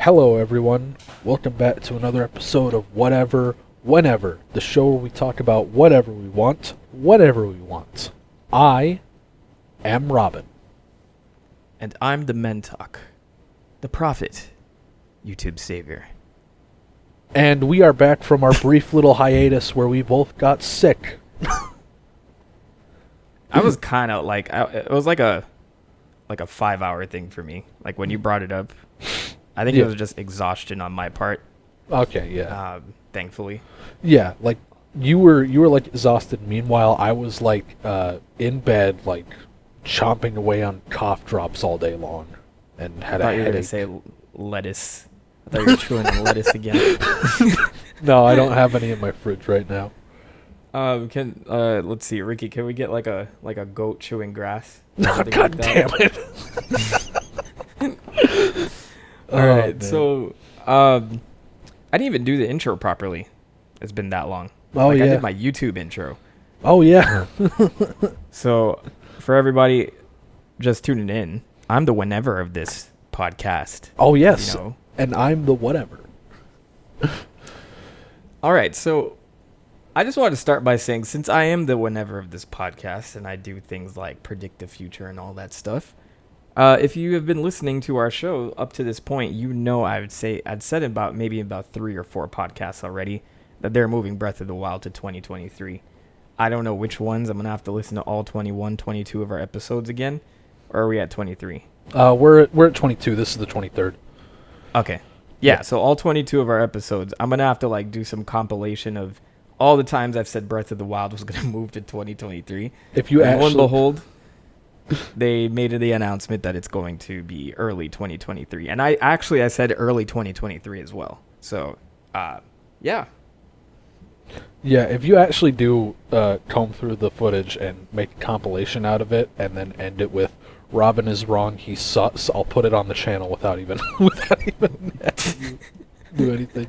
Hello, everyone. Welcome back to another episode of Whatever, Whenever, the show where we talk about whatever we want, whatever we want. I am Robin. And I'm the Mentok, the prophet, YouTube savior. And we are back from our brief little hiatus where we both got sick. I was kind of like, it was like a 5-hour thing for me. Like when you brought it up, I think it was just exhaustion on my part. Okay, yeah. Thankfully. Yeah, like you were like exhausted. Meanwhile, I was like in bed, like chomping away on cough drops all day long, and had a headache. I thought you were gonna say lettuce. I thought you were chewing on lettuce again. No, I don't have any in my fridge right now. Let's see, Ricky, can we get like a goat chewing grass? No, God damn it. All right, so I didn't even do the intro properly. It's been that long. Oh, I yeah. did my YouTube intro. Oh, yeah. So for everybody just tuning in, I'm the whenever of this podcast. Oh, yes. You know? And I'm the whatever. All right, so I just wanted to start by saying, since I am the whenever of this podcast and I do things like predict the future and all that stuff, if you have been listening to our show up to this point, you know I'd said about 3 or 4 podcasts already that they're moving Breath of the Wild to 2023. I don't know which ones. I'm going to have to listen to all 21, 22 of our episodes again. Or are we at 23? We're at 22. This is the 23rd. Okay. Yeah, so all 22 of our episodes, I'm going to have to like do some compilation of all the times I've said Breath of the Wild was going to move to 2023. If you and lo and actually... behold, they made the announcement that it's going to be early 2023. And I said early 2023 as well. So, yeah. Yeah, if you actually do comb through the footage and make a compilation out of it and then end it with Robin is wrong, he sucks, I'll put it on the channel without even having do anything.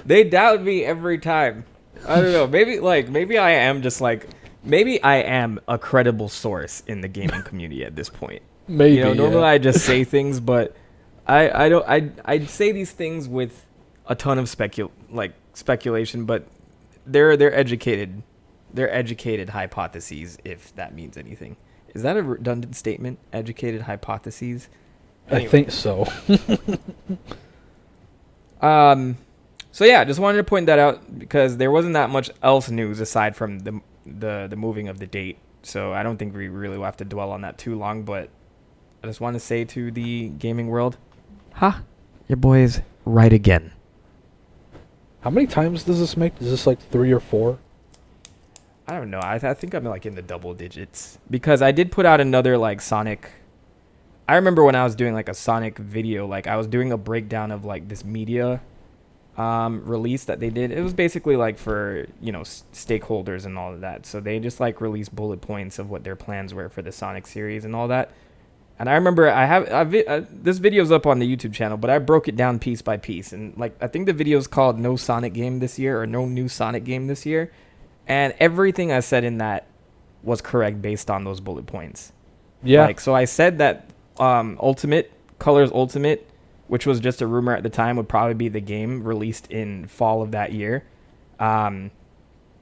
They doubt me every time. I don't know. Maybe I am just like... Maybe I am a credible source in the gaming community at this point. Maybe. Normally I just say things, but I say these things with a ton of speculation, but they're educated hypotheses, if that means anything. Is that a redundant statement? Educated hypotheses? Anyway. I think so. So yeah, just wanted to point that out because there wasn't that much else news aside from the moving of the date. So I don't think we really will have to dwell on that too long, but I just want to say to the gaming world, your boy is right again. How many times does this make? Is this like 3 or 4? I don't know. I think I'm like in the double digits because I did put out another like Sonic. I remember when I was doing like a Sonic video, like I was doing a breakdown of like this media release that they did. It was basically like for, stakeholders and all of that. So they just like released bullet points of what their plans were for the Sonic series and all that. And I remember this video's up on the YouTube channel, but I broke it down piece by piece. And like, I think the video's called No Sonic Game This Year or No New Sonic Game This Year. And everything I said in that was correct based on those bullet points. Yeah. Like, so I said that Colors Ultimate, which was just a rumor at the time, would probably be the game released in fall of that year. And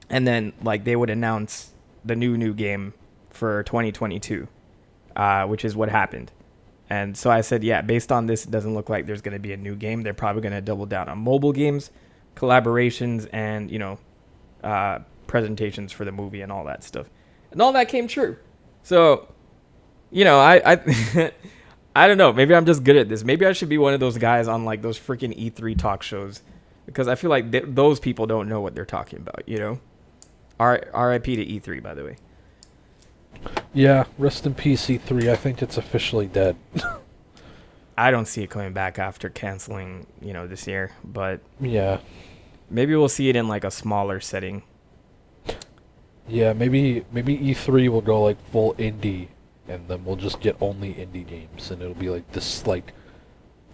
then like they would announce the new game for 2022, which is what happened. And so I said, yeah, based on this, it doesn't look like there's going to be a new game. They're probably going to double down on mobile games, collaborations, and, presentations for the movie and all that stuff. And all that came true. So, I I don't know. Maybe I'm just good at this. Maybe I should be one of those guys on like those freaking E3 talk shows because I feel like those people don't know what they're talking about, R.I.P. to E3, by the way. Yeah, rest in peace, E3. I think it's officially dead. I don't see it coming back after canceling, this year, but yeah, maybe we'll see it in like a smaller setting. Yeah, maybe E3 will go like full indie. And then we'll just get only indie games, and it'll be like this like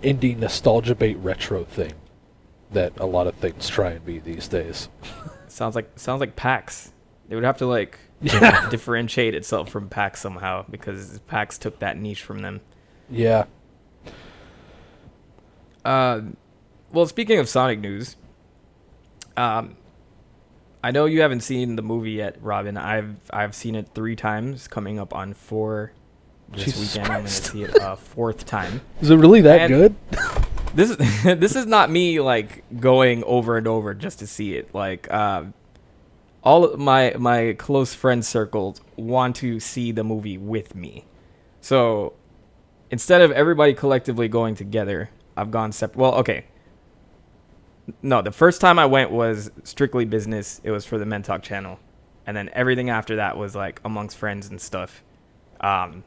indie nostalgia bait retro thing that a lot of things try and be these days. Sounds like PAX. They would have to like differentiate itself from PAX somehow because PAX took that niche from them. Yeah. Well, speaking of Sonic news, um, I know you haven't seen the movie yet, Robin. I've seen it 3 times, coming up on 4 this Jesus weekend. I'm gonna Christ. see it a 4th time. Is it really that And good? This this is not me like going over and over just to see it. Like all of my close friend circles want to see the movie with me. So instead of everybody collectively going together, I've gone separate. Well, okay. No, the first time I went was strictly business. It was for the Mentok channel. And then everything after that was like amongst friends and stuff. And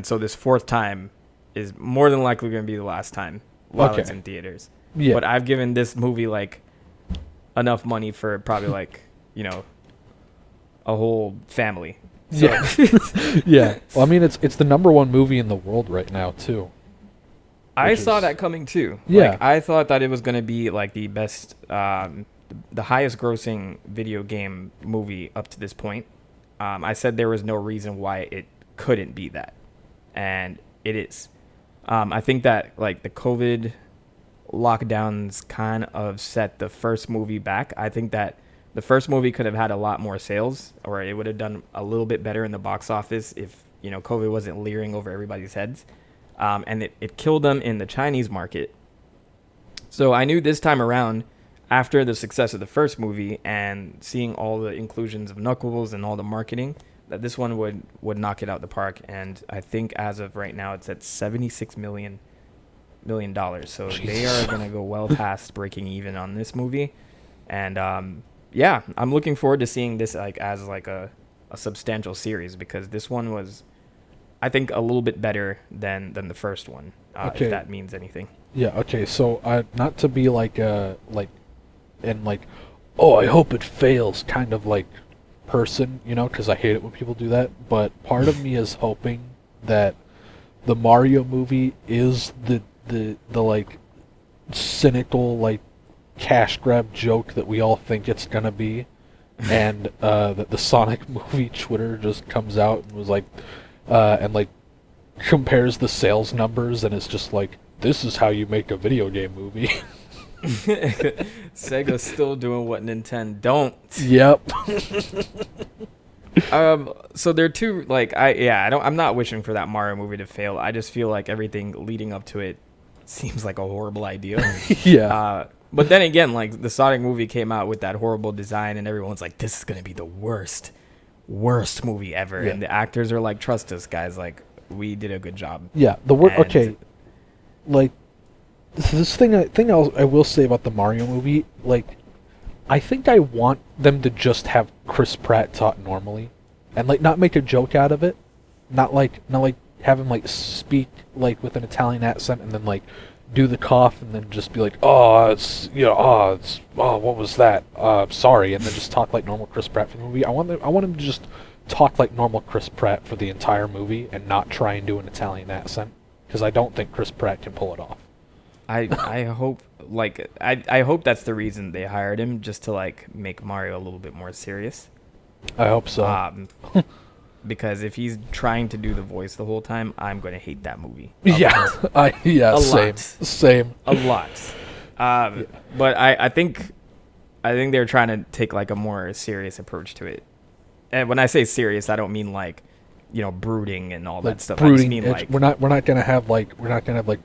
so this 4th time is more than likely going to be the last time while it's in theaters. Yeah. But I've given this movie like enough money for probably like, a whole family. So. Yeah. Yeah. Well, I mean, it's the #1 movie in the world right now too. I saw that coming too. Yeah. Like, I thought that it was going to be like the best, the highest grossing video game movie up to this point. I said there was no reason why it couldn't be that. And it is. I think that like the COVID lockdowns kind of set the first movie back. I think that the first movie could have had a lot more sales, or it would have done a little bit better in the box office if, COVID wasn't leering over everybody's heads. And it killed them in the Chinese market. So I knew this time around, after the success of the first movie and seeing all the inclusions of Knuckles and all the marketing, that this one would knock it out the park. And I think as of right now, it's at $76 million. So Jesus. they are going to go well past breaking even on this movie. And yeah, I'm looking forward to seeing this like as like a substantial series, because this one was, I think, a little bit better than the first one, Okay. if that means anything. Yeah. Okay. So not to be like oh, I hope it fails kind of like person, because I hate it when people do that. But part of me is hoping that the Mario movie is the like cynical like cash grab joke that we all think it's gonna be, and that the Sonic movie Twitter just comes out and was like, and like compares the sales numbers, and it's just like, this is how you make a video game movie. Sega's still doing what Nintendo don't. Yep. So there are two, like, I'm not wishing for that Mario movie to fail. I just feel like everything leading up to it seems like a horrible idea. Yeah. But then again, like, the Sonic movie came out with that horrible design, and everyone's like, this is gonna be the worst movie ever. Yeah. And the actors are like, trust us, guys, like, we did a good job. Yeah. Okay. Like, this thing I will say about the Mario movie, like, I think I want them to just have Chris Pratt talk normally, and like not make a joke out of it, not like have him like speak like with an Italian accent and then like do the cough and then just be like, what was that? Sorry, and then just talk like normal Chris Pratt for the movie. I want him to just talk like normal Chris Pratt for the entire movie and not try and do an Italian accent, because I don't think Chris Pratt can pull it off. I hope, like, I hope that's the reason they hired him, just to like make Mario a little bit more serious. I hope so. Because if he's trying to do the voice the whole time, I'm going to hate that movie. Yeah. A Same. lot. Same. A lot. But I think they're trying to take like a more serious approach to it. And when I say serious, I don't mean like, brooding and all Like that stuff. brooding. I just mean like, we're not gonna have like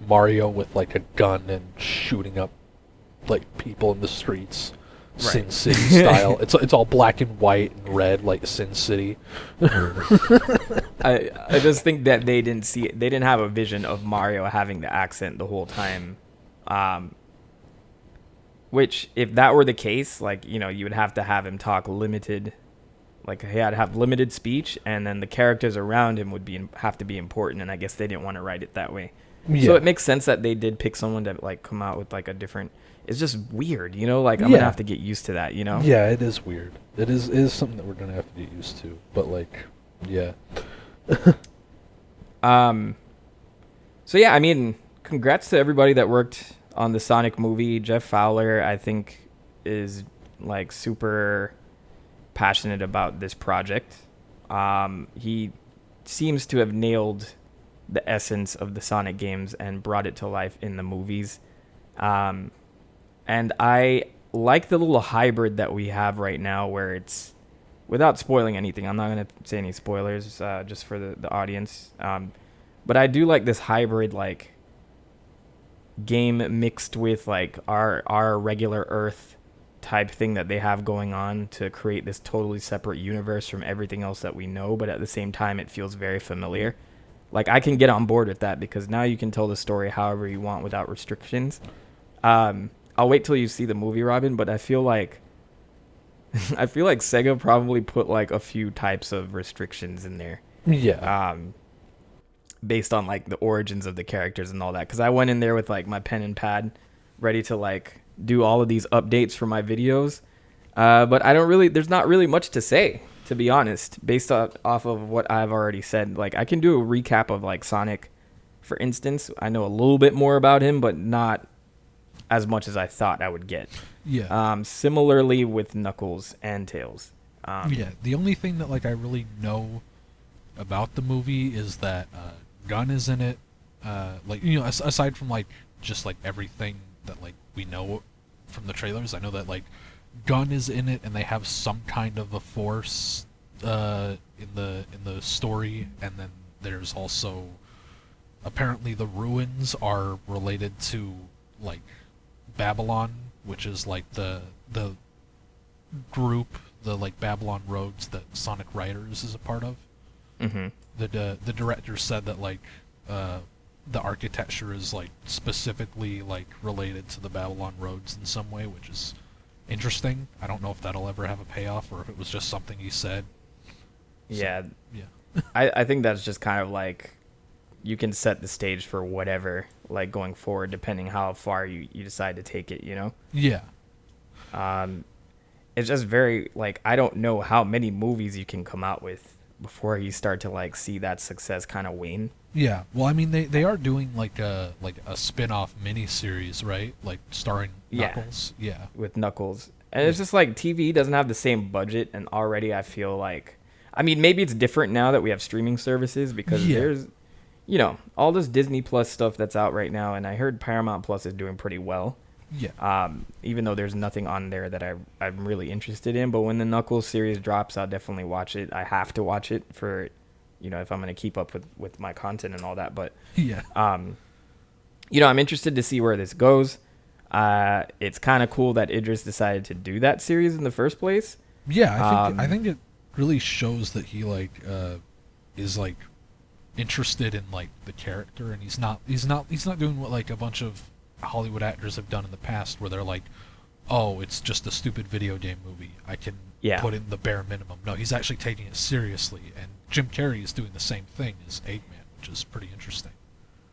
Mario with like a gun and shooting up like people in the streets, Right. Sin City style. It's all black and white and red like Sin City. I just think that they didn't have a vision of Mario having the accent the whole time. Which, if that were the case, like, you would have to have him talk limited. Like, he had to have limited speech, and then the characters around him would have to be important, and I guess they didn't want to write it that way. Yeah. So it makes sense that they did pick someone to, like, come out with, like, a different... It's just weird, Like, I'm going to have to get used to that, Yeah, it is weird. It is something that we're gonna have to get used to. But like, yeah. So yeah, I mean, congrats to everybody that worked on the Sonic movie. Jeff Fowler, I think, is like super passionate about this project. He seems to have nailed the essence of the Sonic games and brought it to life in the movies. And I like the little hybrid that we have right now where it's, without spoiling anything, I'm not going to say any spoilers, just for the audience. But I do like this hybrid, like, game mixed with, like, our regular Earth type thing that they have going on to create this totally separate universe from everything else that we know, but at the same time it feels very familiar. Like, I can get on board with that because now you can tell the story however you want without restrictions. I'll wait till you see the movie, Robin, but I feel like Sega probably put like a few types of restrictions in there. Yeah. Based on like the origins of the characters and all that, because I went in there with like my pen and pad ready to like do all of these updates for my videos, but there's not really much to say, to be honest, based off of what I've already said. Like, I can do a recap of like Sonic, for instance. I know a little bit more about him, but not as much as I thought I would get. Yeah. Similarly with Knuckles and Tails. Yeah. The only thing that like I really know about the movie is that Gunn is in it. Like, you know, aside from like just like everything that like we know from the trailers, I know that like Gunn is in it, and they have some kind of a force in the story, and then there's also apparently the ruins are related to like Babylon, which is like the group, the like Babylon Roads that Sonic Riders is a part of. Mm-hmm. The director said that like the architecture is like specifically like related to the Babylon Roads in some way, which is interesting. I don't know if that'll ever have a payoff or if it was just something he said. Yeah. So, yeah. I think that's just kind of like, you can set the stage for whatever, like, going forward, depending how far you decide to take it, you know? Yeah. It's just very, like, I don't know how many movies you can come out with before you start to, like, see that success kind of wane. Yeah. Well, I mean, they are doing like a spin-off miniseries, right? Like starring Knuckles. Yeah. With Knuckles. And it's just like TV doesn't have the same budget, and already I feel like, I mean, maybe it's different now that we have streaming services, because there's, you know, all this Disney Plus stuff that's out right now, and I heard Paramount Plus is doing pretty well. Yeah. Even though there's nothing on there that I'm really interested in, but when the Knuckles series drops, I'll definitely watch it. I have to watch it for, you know, if I'm going to keep up with my content and all that. But yeah. You know, I'm interested to see where this goes. It's kind of cool that Idris decided to do that series in the first place. Yeah, I think it really shows that he like is like interested in like the character, and he's not doing what like a bunch of Hollywood actors have done in the past, where they're like, oh, it's just a stupid video game movie, I can put in the bare minimum. No, he's actually taking it seriously, and Jim Carrey is doing the same thing as Eggman, which is pretty interesting.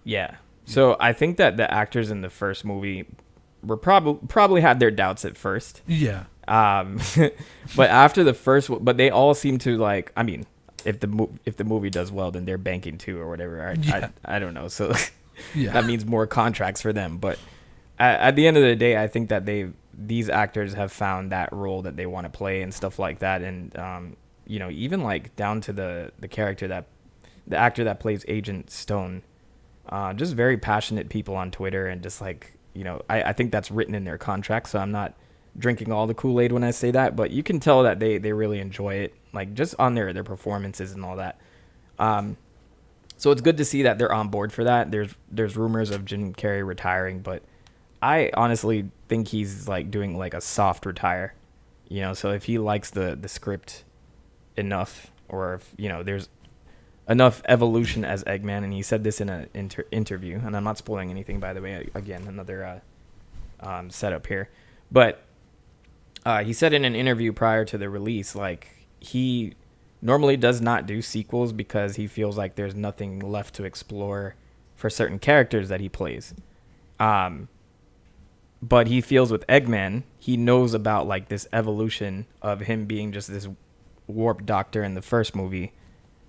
Yeah. So I think that the actors in the first movie were probably had their doubts at first. Yeah. But after the first, but they all seem to like, I mean, if the movie does well, then they're banking too or whatever. I don't know. So that means more contracts for them. But at the end of the day, I think that these actors have found that role that they want to play and stuff like that. And you know, even like down to the character the actor that plays Agent Stone, just very passionate people on Twitter, and just like, you know, I think that's written in their contract. So I'm not drinking all the Kool-Aid when I say that, but you can tell that they really enjoy it, like just on their performances and all that. So it's good to see that they're on board for that. There's rumors of Jim Carrey retiring, but I honestly think he's like doing like a soft retire, you know. So if he likes the script enough, or if, you know, there's enough evolution as Eggman, and he said this in an interview, and I'm not spoiling anything, by the way. Again, another setup here, but he said in an interview prior to the release, like, he normally does not do sequels because he feels like there's nothing left to explore for certain characters that he plays. But he feels with Eggman, he knows about like this evolution of him being just this warped doctor in the first movie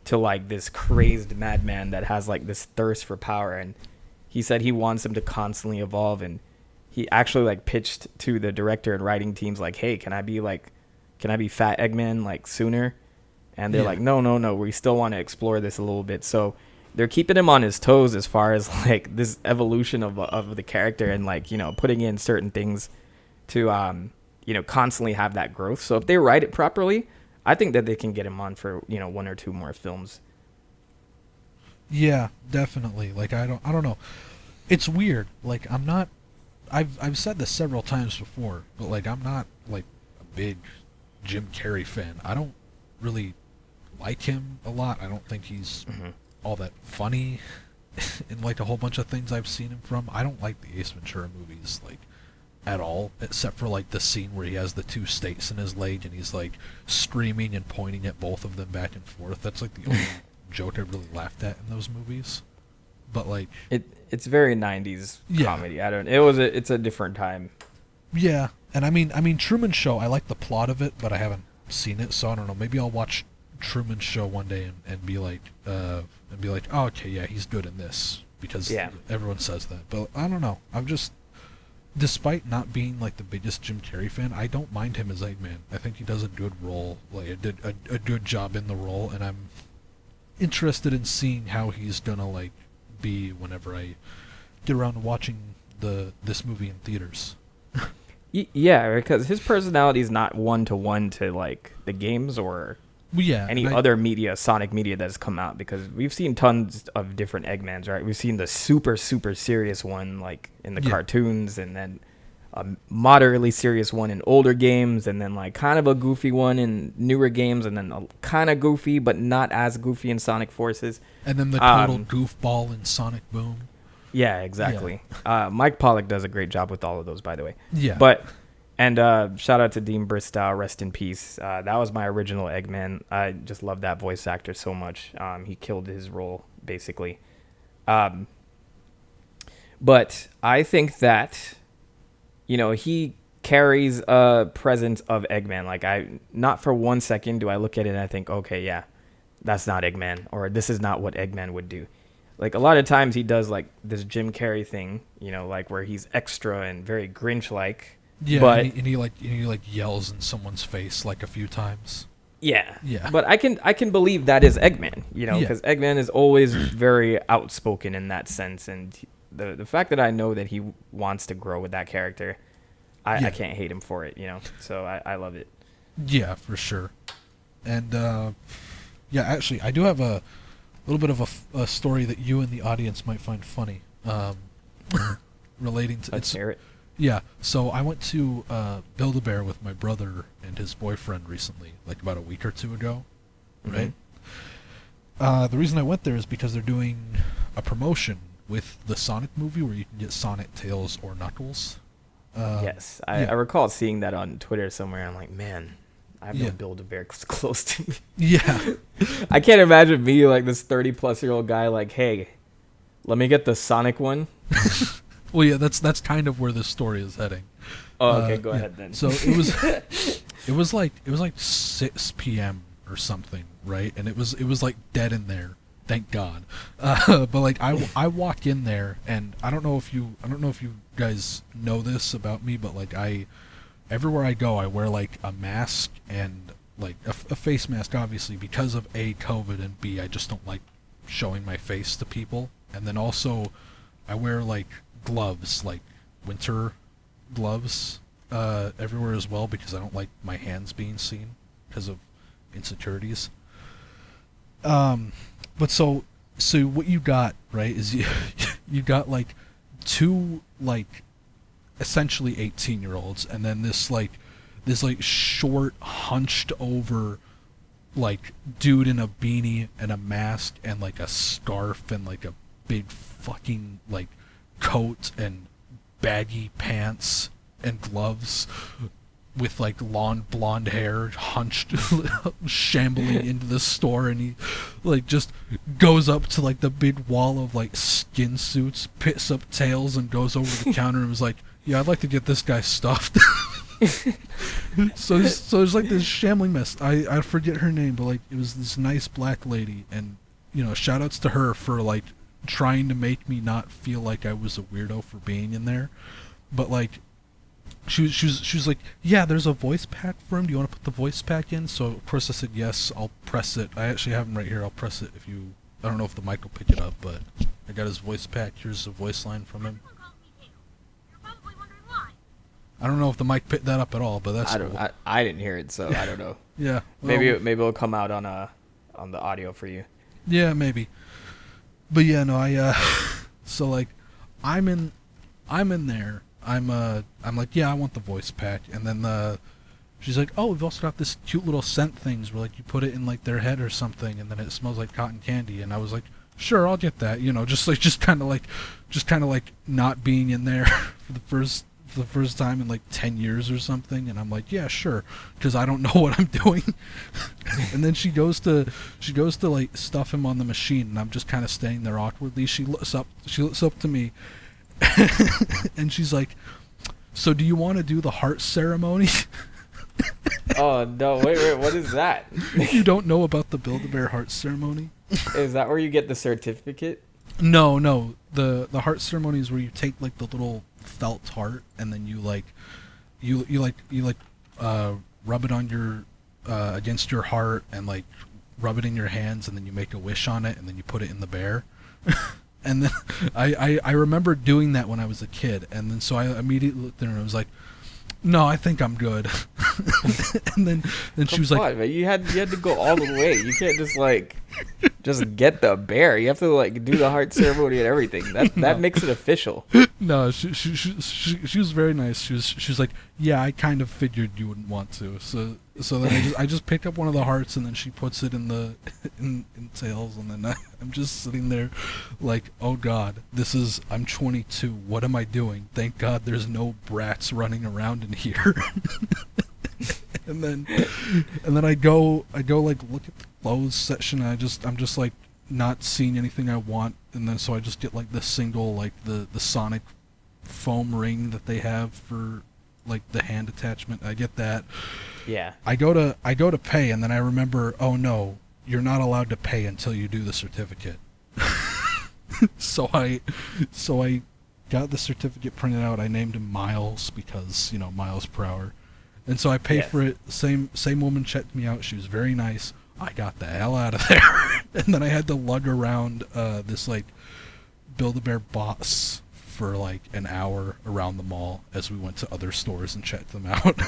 to like this crazed madman that has like this thirst for power. And he said he wants him to constantly evolve, and he actually like pitched to the director and writing teams like, hey, can I be Fat Eggman like sooner? And they're like, no, we still want to explore this a little bit. So they're keeping him on his toes as far as like this evolution of the character, and like, you know, putting in certain things to you know, constantly have that growth. So if they write it properly, I think that they can get him on for, you know, 1 or 2 more films. Yeah, definitely. Like I don't know. It's weird. Like I've said this several times before, but like I'm not like a big Jim Carrey fan. I don't really like him a lot. I don't think he's all that funny in like a whole bunch of things I've seen him from. I don't like the Ace Ventura movies like at all, except for like the scene where he has the 2 stakes in his leg and he's like screaming and pointing at both of them back and forth. That's like the only joke I really laughed at in those movies. But like it's very 90s comedy. It's a different time. Yeah, and I mean Truman Show, I like the plot of it, but I haven't seen it, so I don't know. Maybe I'll watch Truman Show one day and be like oh, okay, yeah, he's good in this because everyone says that. But I don't know. I'm just, despite not being like the biggest Jim Carrey fan, I don't mind him as Eggman. I think he does a good role, like a good job in the role, and I'm interested in seeing how he's gonna like be whenever I get around to watching this movie in theaters. Yeah, because his personality is not one-to-one to like the games or any other media, Sonic media that's come out, because we've seen tons of different Eggmans, right? We've seen the super serious one like in the cartoons, and then a moderately serious one in older games, and then like kind of a goofy one in newer games, and then a kind of goofy but not as goofy in Sonic Forces, and then the total goofball in Sonic Boom. Yeah, exactly. Yeah. Mike Pollock does a great job with all of those, by the way. Yeah. And shout out to Dean Bristow, rest in peace. That was my original Eggman. I just love that voice actor so much. He killed his role, basically. But I think that, you know, he carries a presence of Eggman. Like, not for 1 second do I look at it and I think, okay, yeah, that's not Eggman, or this is not what Eggman would do. Like, a lot of times he does, like, this Jim Carrey thing, you know, like, where he's extra and very Grinch-like. Yeah, but, and he yells in someone's face, like, a few times. Yeah. Yeah. But I can believe that is Eggman, you know, because Eggman is always very outspoken in that sense. And the fact that I know that he wants to grow with that character, I can't hate him for it, you know. So I love it. Yeah, for sure. And, actually, I do have a little bit of a story that you and the audience might find funny, relating to... Let's hear it. Yeah, so I went to Build-A-Bear with my brother and his boyfriend recently, like about a week or two ago, right? The reason I went there is because they're doing a promotion with the Sonic movie where you can get Sonic, Tails, or Knuckles. Yes, I recall seeing that on Twitter somewhere. I'm like, man, I have no Build-A-Bear close to me. Yeah. I can't imagine me, like this 30-plus-year-old guy, like, hey, let me get the Sonic one. Well, yeah, that's kind of where this story is heading. Oh, okay, go ahead then. So it was like 6 p.m. or something, right? And it was like dead in there. Thank God. But like I walk in there, and I don't know if you guys know this about me, but like everywhere I go, I wear like a mask and like a face mask, obviously because of A, COVID, and B, I just don't like showing my face to people. And then also I wear like gloves, like winter gloves, everywhere as well, because I don't like my hands being seen because of insecurities. But so what you got, right, is you got like 2 like essentially 18-year-olds, and then this short, hunched over like dude in a beanie and a mask and like a scarf and like a big fucking like coat and baggy pants and gloves with like long blonde hair, hunched, shambling into the store, and he like just goes up to like the big wall of like skin suits, picks up Tails, and goes over the counter and was like, "Yeah, I'd like to get this guy stuffed." so there's like this shambling mess. I forget her name, but like it was this nice black lady, and you know, shout outs to her for like trying to make me not feel like I was a weirdo for being in there. But like she was like, yeah, there's a voice pack for him, do you want to put the voice pack in? So of course I said yes, I'll press it. I actually have him right here, I'll press it if you I don't know if the mic will pick it up, but I got his voice pack. Here's a voice line from him. I don't know if the mic picked that up at all, but that's cool. I didn't hear it, so I don't know. Yeah. Well, maybe it'll come out on the audio for you. Yeah, maybe. But yeah, no, so like I'm in there. I'm like, yeah, I want the voice pack, and then she's like, oh, we've also got this cute little scent things where like you put it in like their head or something, and then it smells like cotton candy. And I was like, sure, I'll get that. Just kind of like not being in there for the first time in like 10 years or something, and I'm like, yeah, sure, because I don't know what I'm doing. And then she goes to like stuff him on the machine, and I'm just kind of standing there awkwardly. She looks up to me, and she's like, so do you want to do the heart ceremony? Oh no, wait, what is that? You don't know about the Build-A-Bear heart ceremony? Is that where you get the certificate? No, the heart ceremony is where you take like the little felt heart, and then you rub it on your against your heart, and like rub it in your hands, and then you make a wish on it, and then you put it in the bear. And then I remember doing that when I was a kid, and then so I immediately looked at her and I was like, no, I think I'm good. And then she was like, man, you had to go all the way. You can't just get the bear. You have to like do the heart ceremony and everything. That makes it official. No, she was very nice. She was like, yeah, I kind of figured you wouldn't want to. So then I just picked up one of the hearts, and then she puts it in the in tails, and then I'm just sitting there like, oh God, I'm 22. What am I doing? Thank God there's no brats running around in here. and then I go like look at the clothes section. And I'm just like not seeing anything I want, and then so I just get like the single like the Sonic foam ring that they have for like the hand attachment. I get that. Yeah. I go to pay, and then I remember, oh no, you're not allowed to pay until you do the certificate. So I got the certificate printed out. I named him Miles because, miles per hour. And so I paid for it. Same woman checked me out. She was very nice. I got the hell out of there. And then I had to lug around this like Build-A-Bear box for like an hour around the mall as we went to other stores and checked them out.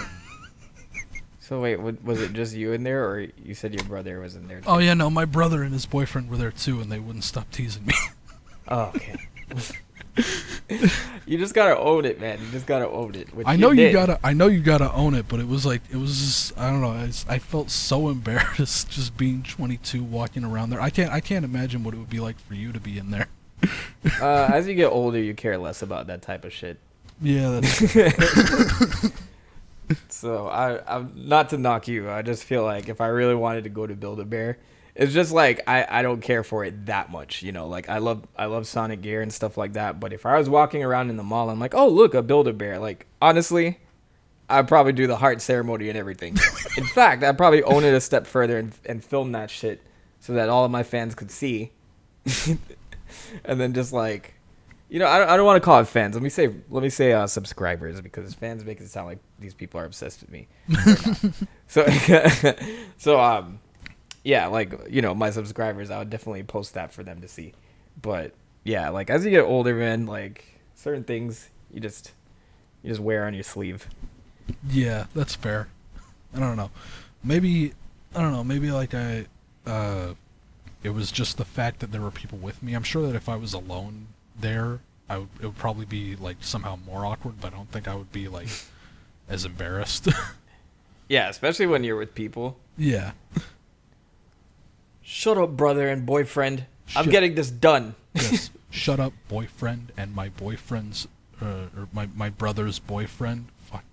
So wait, was it just you in there, or you said your brother was in there too? Oh yeah, no, my brother and his boyfriend were there too, and they wouldn't stop teasing me. Oh, okay. You just gotta own it, man. You just gotta own it. I know you gotta own it, but it was just, I don't know. I felt so embarrassed just being 22, walking around there. I can't imagine what it would be like for you to be in there. As you get older, you care less about that type of shit. Yeah, that's. So I'm not to knock you. I just feel like if I really wanted to go to Build-A-Bear, it's just like I don't care for it that much, Like I love Sonic gear and stuff like that. But if I was walking around in the mall, I'm like, oh look, a Build-A-Bear. Like honestly, I'd probably do the heart ceremony and everything. In fact, I'd probably own it a step further and film that shit so that all of my fans could see. And then just like, I don't want to call it fans. Let me say subscribers, because fans make it sound like these people are obsessed with me. Yeah, like, my subscribers, I would definitely post that for them to see. But yeah, like as you get older, man, like certain things you just wear on your sleeve. Yeah, that's fair. I don't know. Maybe like it was just the fact that there were people with me. I'm sure that if I was alone there, it would probably be like somehow more awkward, but I don't think I would be like as embarrassed. Yeah, especially when you're with people. Yeah. Shut up, brother and boyfriend. I'm getting this done. Yes. Shut up, boyfriend, and my boyfriend's or my brother's boyfriend. Fuck.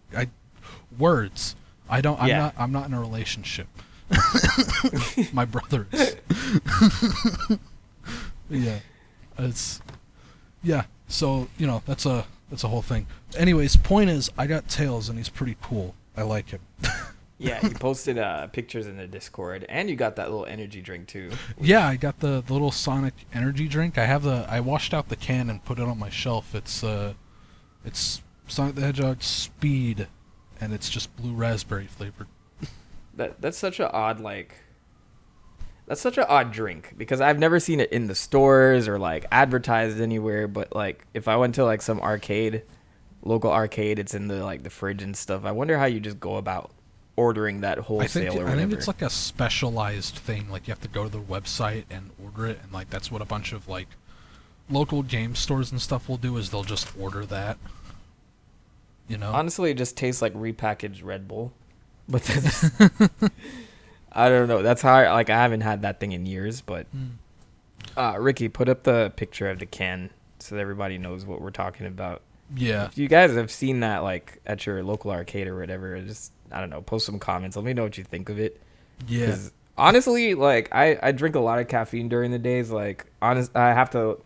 Words. I'm not in a relationship. My brother is. Yeah. So, that's a whole thing. Anyways, point is, I got Tails, and he's pretty cool. I like him. Yeah, you posted pictures in the Discord, and you got that little energy drink too. Yeah, I got the little Sonic energy drink. I washed out the can and put it on my shelf. It's Sonic the Hedgehog Speed, and it's just blue raspberry flavored. That's such an odd, like, That's such an odd drink because I've never seen it in the stores or like advertised anywhere. But like if I went to like some arcade, local arcade, it's in the like the fridge and stuff. I wonder how you just go about ordering that wholesale or whatever. I think it's like a specialized thing. Like you have to go to the website and order it, and like that's what a bunch of like local game stores and stuff will do is they'll just order that. You know. Honestly, it just tastes like repackaged Red Bull. But that's, I don't know. That's how I haven't had that thing in years. But Ricky, put up the picture of the can so that everybody knows what we're talking about. Yeah. If you guys have seen that like at your local arcade or whatever, just I don't know, post some comments. Let me know what you think of it. Yeah. 'Cause honestly, like I drink a lot of caffeine during the days. Like I have to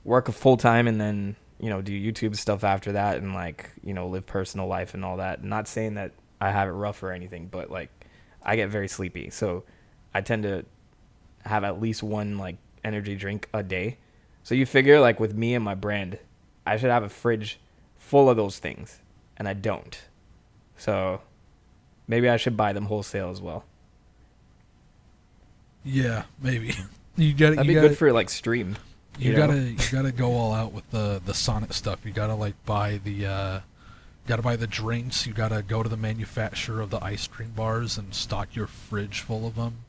work a full time and then do YouTube stuff after that and like live personal life and all that. Not saying that I have it rough or anything, but like I get very sleepy, so I tend to have at least one like energy drink a day. So you figure like with me and my brand, I should have a fridge full of those things, and I don't. So maybe I should buy them wholesale as well. Yeah, maybe. That'd be good for like stream. You gotta go all out with the Sonic stuff. You gotta like buy the drinks. You gotta go to the manufacturer of the ice cream bars and stock your fridge full of them.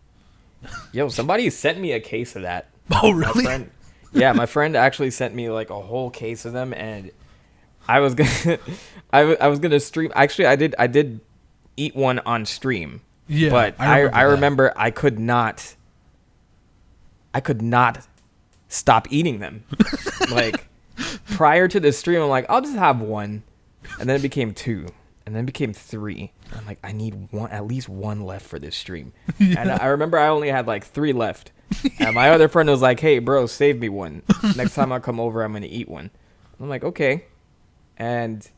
Yo, somebody sent me a case of that. Oh, really? My friend actually sent me like a whole case of them, and I was gonna, I was gonna stream. Actually, I did eat one on stream. Yeah, but I remember I could not stop eating them. Like prior to the stream, I'm like, I'll just have one, and then it became two, and then it became three. I'm like, I need at least one left for this stream. Yeah. And I remember I only had like 3 left. And my other friend was like, hey, bro, save me one. Next time I come over, I'm going to eat one. I'm like, okay. And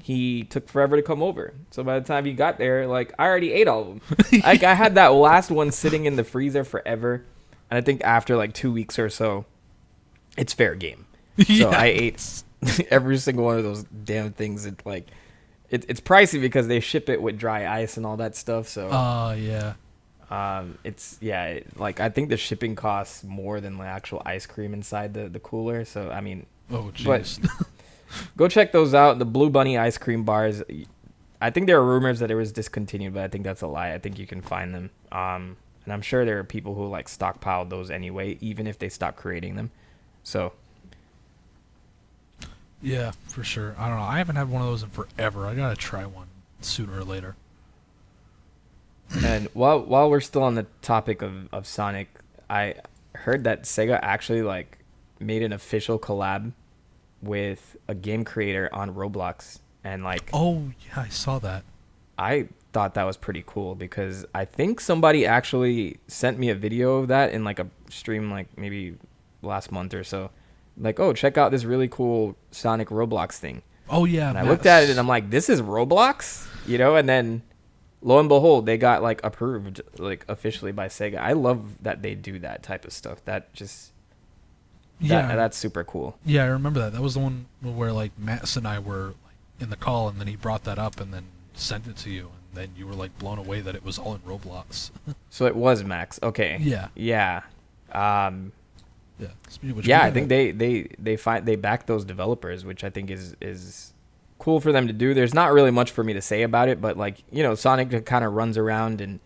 he took forever to come over. So by the time he got there, like, I already ate all of them. Like, I had that last one sitting in the freezer forever. And I think after like 2 weeks or so, it's fair game. So I ate every single one of those damn things. It's pricey because they ship it with dry ice and all that stuff. So yeah. Like I think the shipping costs more than the actual ice cream inside the cooler. So I mean, oh jeez. But go check those out. The Blue Bunny ice cream bars. I think there are rumors that it was discontinued, but I think that's a lie. I think you can find them. And I'm sure there are people who like stockpiled those anyway, even if they stopped creating them. So. Yeah, for sure. I don't know. I haven't had one of those in forever. I gotta try one sooner or later. And while we're still on the topic of Sonic, I heard that Sega actually like made an official collab with a game creator on Roblox, and like oh yeah, I saw that. I thought that was pretty cool because I think somebody actually sent me a video of that in like a stream like maybe last month or so. Like, oh, check out this really cool Sonic Roblox thing. Oh yeah, and I looked at it and I'm like, this is Roblox, and then lo and behold, they got like approved like officially by Sega. I love that they do that type of stuff. That just that's super cool. Yeah, I remember that. That was the one where like Matt and I were like in the call, and then he brought that up and then sent it to you, and then you were like blown away that it was all in Roblox. So it was Max. Okay. Yeah. Yeah. Yeah, I think they back those developers, which I think is cool for them to do. There's not really much for me to say about it, but like Sonic kind of runs around and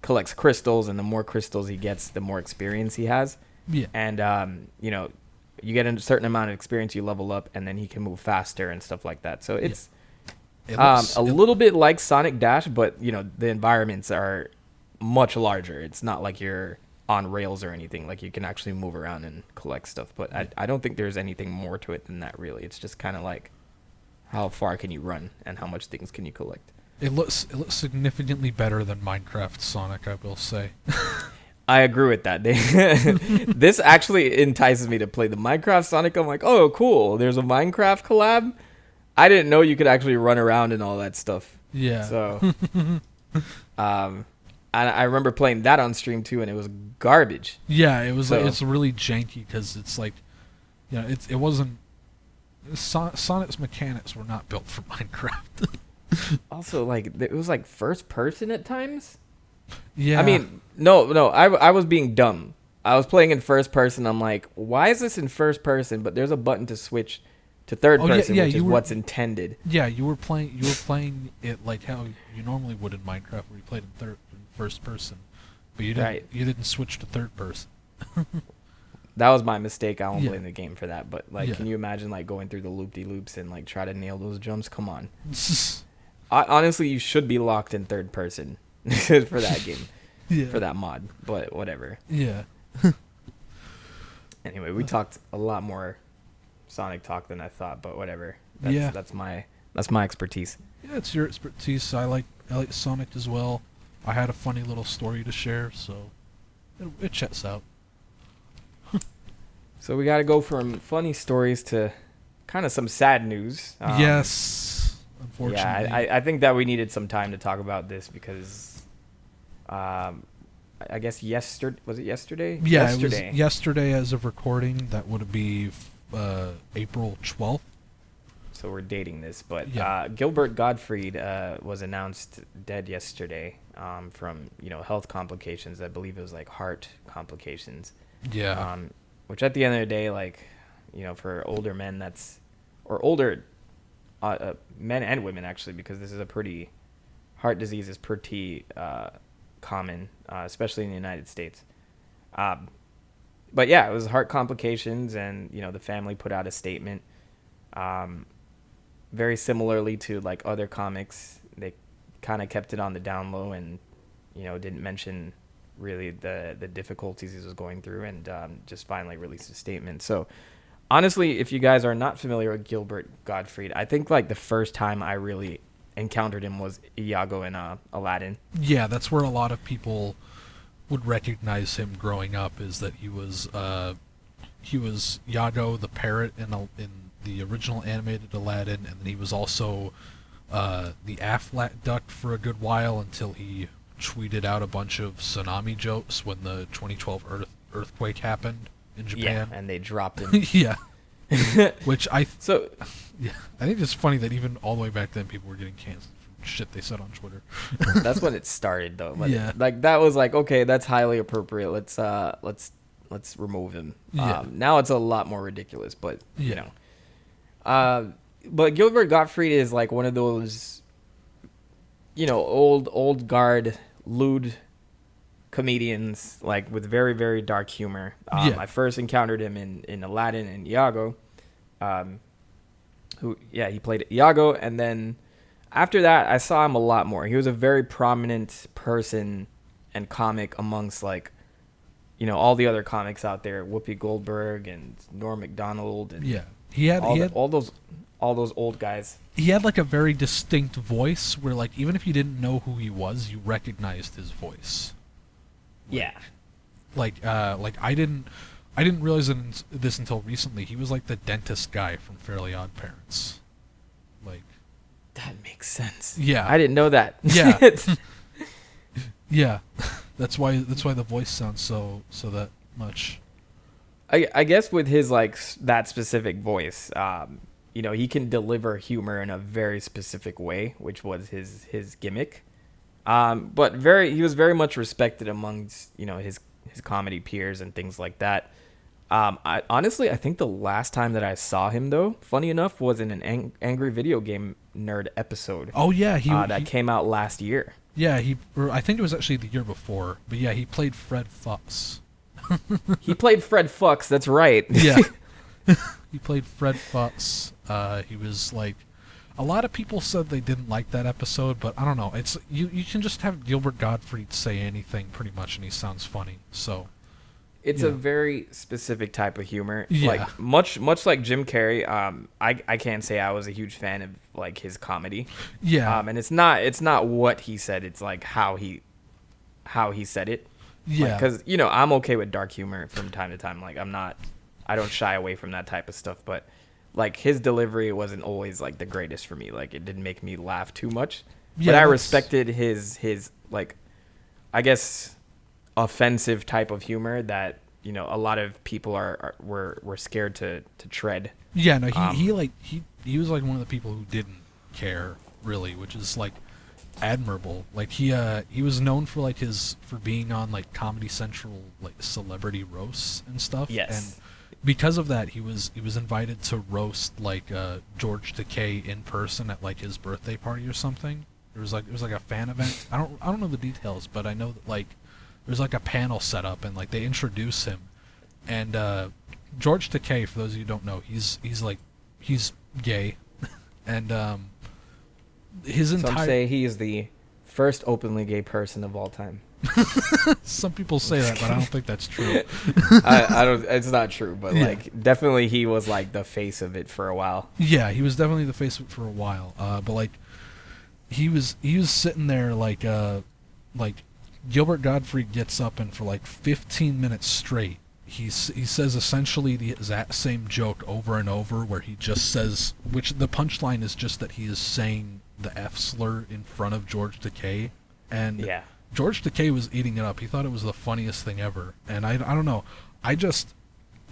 collects crystals, and the more crystals he gets, the more experience he has. Yeah, and you get a certain amount of experience, you level up, and then he can move faster and stuff like that. So it's a little bit like Sonic Dash, but the environments are much larger. It's not like you're on rails or anything. Like you can actually move around and collect stuff, but I don't think there's anything more to it than that really. It's just kind of like how far can you run and how much things can you collect. It looks significantly better than Minecraft Sonic, I will say. I agree with that. This actually entices me to play the Minecraft Sonic. I'm like, oh cool, there's a Minecraft collab. I didn't know you could actually run around and all that stuff. Yeah. So I remember playing that on stream too, and it was garbage. Yeah, it was. It's really janky because it's like, it wasn't. Sonic's mechanics were not built for Minecraft. Also, like it was like first person at times. Yeah. I mean, no, I was being dumb. I was playing in first person. I'm like, why is this in first person? But there's a button to switch to third person, which is what's intended. Yeah, you were playing it like how you normally would in Minecraft, where you played in first person, but you didn't switch to third person. That was my mistake. I won't Yeah. blame the game for that. But like, Yeah. can you imagine like going through the loop-de-loops and like try to nail those jumps? Come on. Honestly, you should be locked in third person for that game, Yeah. for that mod. But whatever. Yeah. Anyway, we talked a lot more Sonic talk than I thought, but whatever. That's my expertise. Yeah, it's your expertise. I like Sonic as well. I had a funny little story to share, so it checks out. So we got to go from funny stories to kind of some sad news. Yes, unfortunately. Yeah, I think that we needed some time to talk about this because, I guess was it yesterday? Yeah, it was yesterday as of recording. That would be April 12th. So we're dating this, but Yeah. Gilbert Gottfried was announced dead yesterday from health complications. I believe it was like heart complications. Yeah. Which at the end of the day, like for older men, or older men and women actually, because this is heart disease is pretty common, especially in the United States. But yeah, it was heart complications, and the family put out a statement. Very similarly to like other comics, they kind of kept it on the down low and didn't mention really the difficulties he was going through, and just finally released a statement. So honestly, if you guys are not familiar with Gilbert Gottfried, I think like the first time I really encountered him was Iago in Aladdin. Yeah, that's where a lot of people would recognize him growing up, is that he was Iago the parrot in the original animated Aladdin, and then he was also the Aflac duck for a good while until he tweeted out a bunch of tsunami jokes when the 2012 earthquake happened in Japan. Yeah, and they dropped him. Yeah. Which I think it's funny that even all the way back then people were getting canceled for shit they said on Twitter. That's when it started though. But yeah. Like that was like, okay, that's highly appropriate. Let's remove him. Yeah. Now it's a lot more ridiculous, but but Gilbert Gottfried is like one of those old guard lewd comedians, like with very, very dark humor. I first encountered him in Aladdin and Iago. He played Iago, and then after that I saw him a lot more. He was a very prominent person and comic amongst like all the other comics out there, Whoopi Goldberg and Norm Macdonald, and he had all those old guys. He had like a very distinct voice where like even if you didn't know who he was, you recognized his voice. Like I didn't realize this until recently. He was like the dentist guy from Fairly Odd Parents. Like that makes sense. Yeah, I didn't know that. Yeah. Yeah. That's why the voice sounds so that much. I guess with his like that specific voice, he can deliver humor in a very specific way, which was his gimmick. But he was very much respected amongst his comedy peers and things like that. I think the last time that I saw him though, funny enough, was in an Angry Video Game Nerd episode. Oh yeah, that came out last year. Yeah, I think it was actually the year before, but yeah, he played Fred Fox. He played Fred Fox, that's right. Yeah. He played Fred Fox. He was like, a lot of people said they didn't like that episode, but I don't know. It's you can just have Gilbert Gottfried say anything pretty much, and he sounds funny. So it's a very specific type of humor. Yeah. Like much like Jim Carrey. I can't say I was a huge fan of like his comedy. Yeah. And it's not what he said. It's like how he said it. Yeah. Because I'm okay with dark humor from time to time. Like I don't shy away from that type of stuff. But like his delivery wasn't always like the greatest for me. Like it didn't make me laugh too much. Yeah, but I respected his like, I guess, offensive type of humor that a lot of people were scared to tread. Yeah, no, he was like one of the people who didn't care really, which is like admirable. Like he was known for like his for being on like Comedy Central like celebrity roasts and stuff. Yes. And because of that, he was invited to roast like George Takei in person at like his birthday party or something. It was like a fan event. I don't know the details, but I know that like there's like a panel set up and like they introduce him. And George Takei, for those of you who don't know, he's gay, and his Some entire say he is the first openly gay person of all time. some people say that, but I don't think that's true. I don't. It's not true, but Yeah. like definitely he was like the face of it for a while. Yeah, he was definitely the face of it for a while. But like he was sitting there like Gilbert Gottfried gets up and for like 15 minutes straight he says essentially the exact same joke over and over, where he just says, which the punchline is just that he is saying the F slur in front of George Takei, and Yeah. George Takei was eating it up. He thought it was the funniest thing ever, and I don't know. I just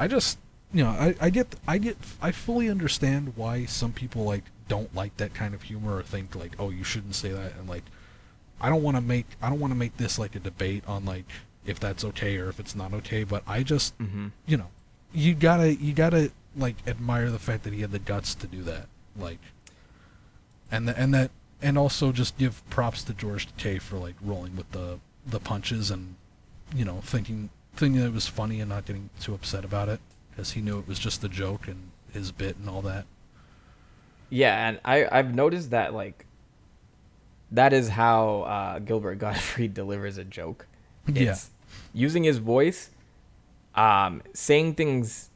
you know I fully understand why some people like don't like that kind of humor or think like, oh, you shouldn't say that, and like I don't want to make this like a debate on like if that's okay or if it's not okay, but I just you know you gotta like admire the fact that he had the guts to do that, like and also just give props to George Takei for like rolling with the punches and you know thinking that it was funny and not getting too upset about it, because he knew it was just a joke and his bit and all that. Yeah, and I've noticed that like that is how Gilbert Gottfried delivers a joke. Yeah. It's using his voice, saying things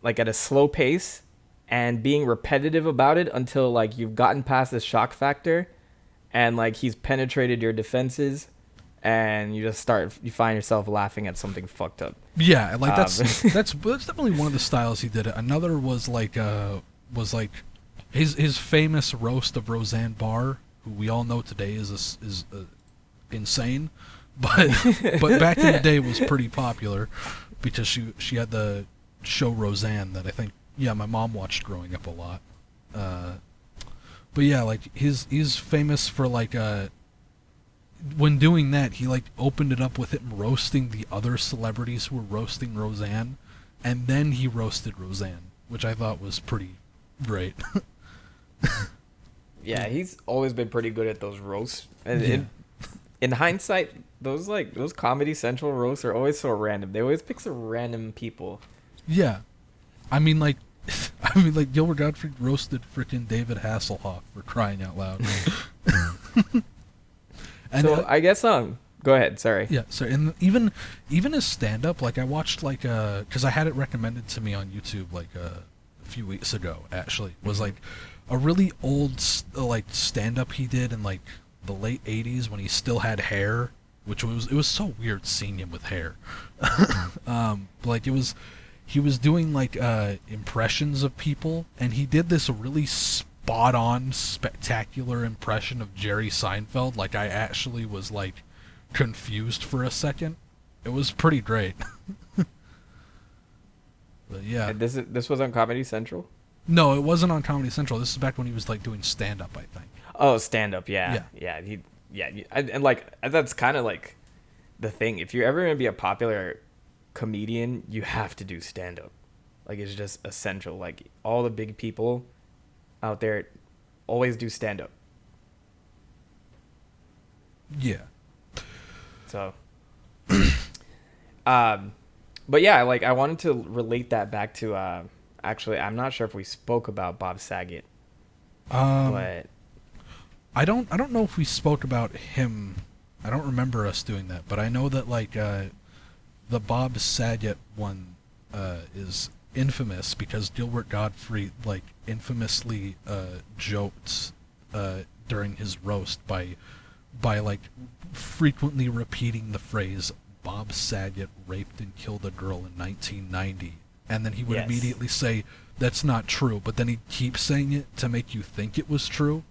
like at a slow pace and being repetitive about it until like you've gotten past the shock factor and like he's penetrated your defenses and you find yourself laughing at something fucked up. Yeah, like that's definitely one of the styles he did. Another was like his famous roast of Roseanne Barr, who we all know today is insane, but back in the day was pretty popular because she had the show Roseanne that I think my mom watched growing up a lot. But yeah, like he's famous for like when doing that, he like opened it up with him roasting the other celebrities who were roasting Roseanne, and then he roasted Roseanne, which I thought was pretty great. Yeah, he's always been pretty good at those roasts. And in hindsight, those Comedy Central roasts are always so random. They always pick some random people. Yeah, I mean like Gilbert Gottfried roasted frickin' David Hasselhoff, for crying out loud. And so I guess go ahead. Sorry. Yeah. So and even his stand up, like I watched like because I had it recommended to me on YouTube like a few weeks ago. Actually, was like a really old like stand up he did in like the late '80s when he still had hair, which was so weird seeing him with hair. Like he was doing like impressions of people, and he did this really spot on spectacular impression of Jerry Seinfeld. Like I actually was like confused for a second. It was pretty great. But yeah. And this was on Comedy Central? No, it wasn't on Comedy Central. This is back when he was like doing stand up, I think. Oh, stand up, yeah. And like that's kind of like the thing. If you're ever going to be a popular comedian, you have to do stand up. Like it's just essential. Like all the big people out there always do stand up. Yeah. So but yeah, like I wanted to relate that back to actually I'm not sure if we spoke about Bob Saget. But I don't know if we spoke about him. I don't remember us doing that, but I know that like the Bob Saget one is infamous because Gilbert Gottfried like infamously joked during his roast by like frequently repeating the phrase Bob Saget raped and killed a girl in 1990, and then he would immediately say that's not true, but then he'd keep saying it to make you think it was true.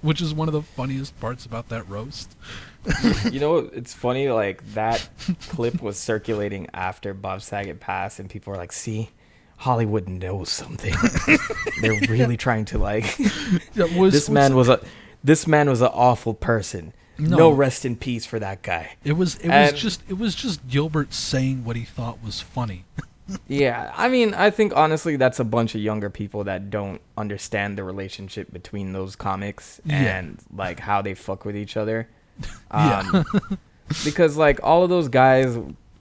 which is one of the funniest parts about that roast. You know, it's funny, like that clip was circulating after Bob Saget passed, and people were like, see, Hollywood knows something. They're really trying to like this this man was an awful person. No rest in peace for that guy. It was just Gilbert saying what he thought was funny. Yeah, I mean, I think honestly that's a bunch of younger people that don't understand the relationship between those comics and like how they fuck with each other. Because like all of those guys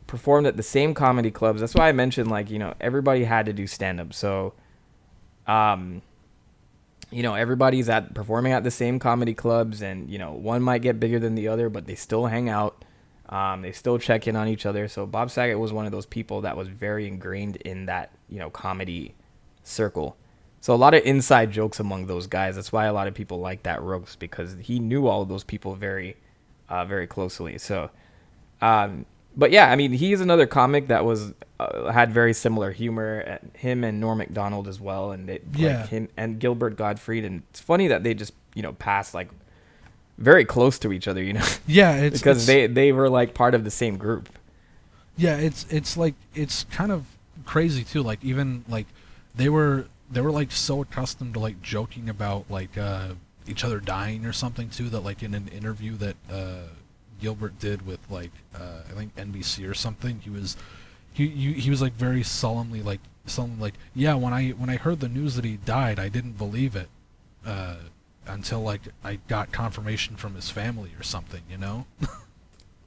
performed at the same comedy clubs. That's why I mentioned like, you know, everybody had to do stand up. So you know, everybody's performing at the same comedy clubs, and you know, one might get bigger than the other, but they still hang out. They still check in on each other. So Bob Saget was one of those people that was very ingrained in that, you know, comedy circle. So a lot of inside jokes among those guys. That's why a lot of people like that roast, because he knew all of those people very, very closely. So, but yeah, I mean, he's another comic that was had very similar humor. Him and Norm Macdonald as well, and like him and Gilbert Gottfried. And it's funny that they just, you know, passed like very close to each other, you know. Yeah, because they were like part of the same group. Yeah, it's like, it's kind of crazy too. Like even like they were like so accustomed to like joking about like each other dying or something too, that like in an interview that Gilbert did with like I think NBC or something, he was like very solemnly like yeah, when I heard the news that he died, I didn't believe it until like I got confirmation from his family or something, you know.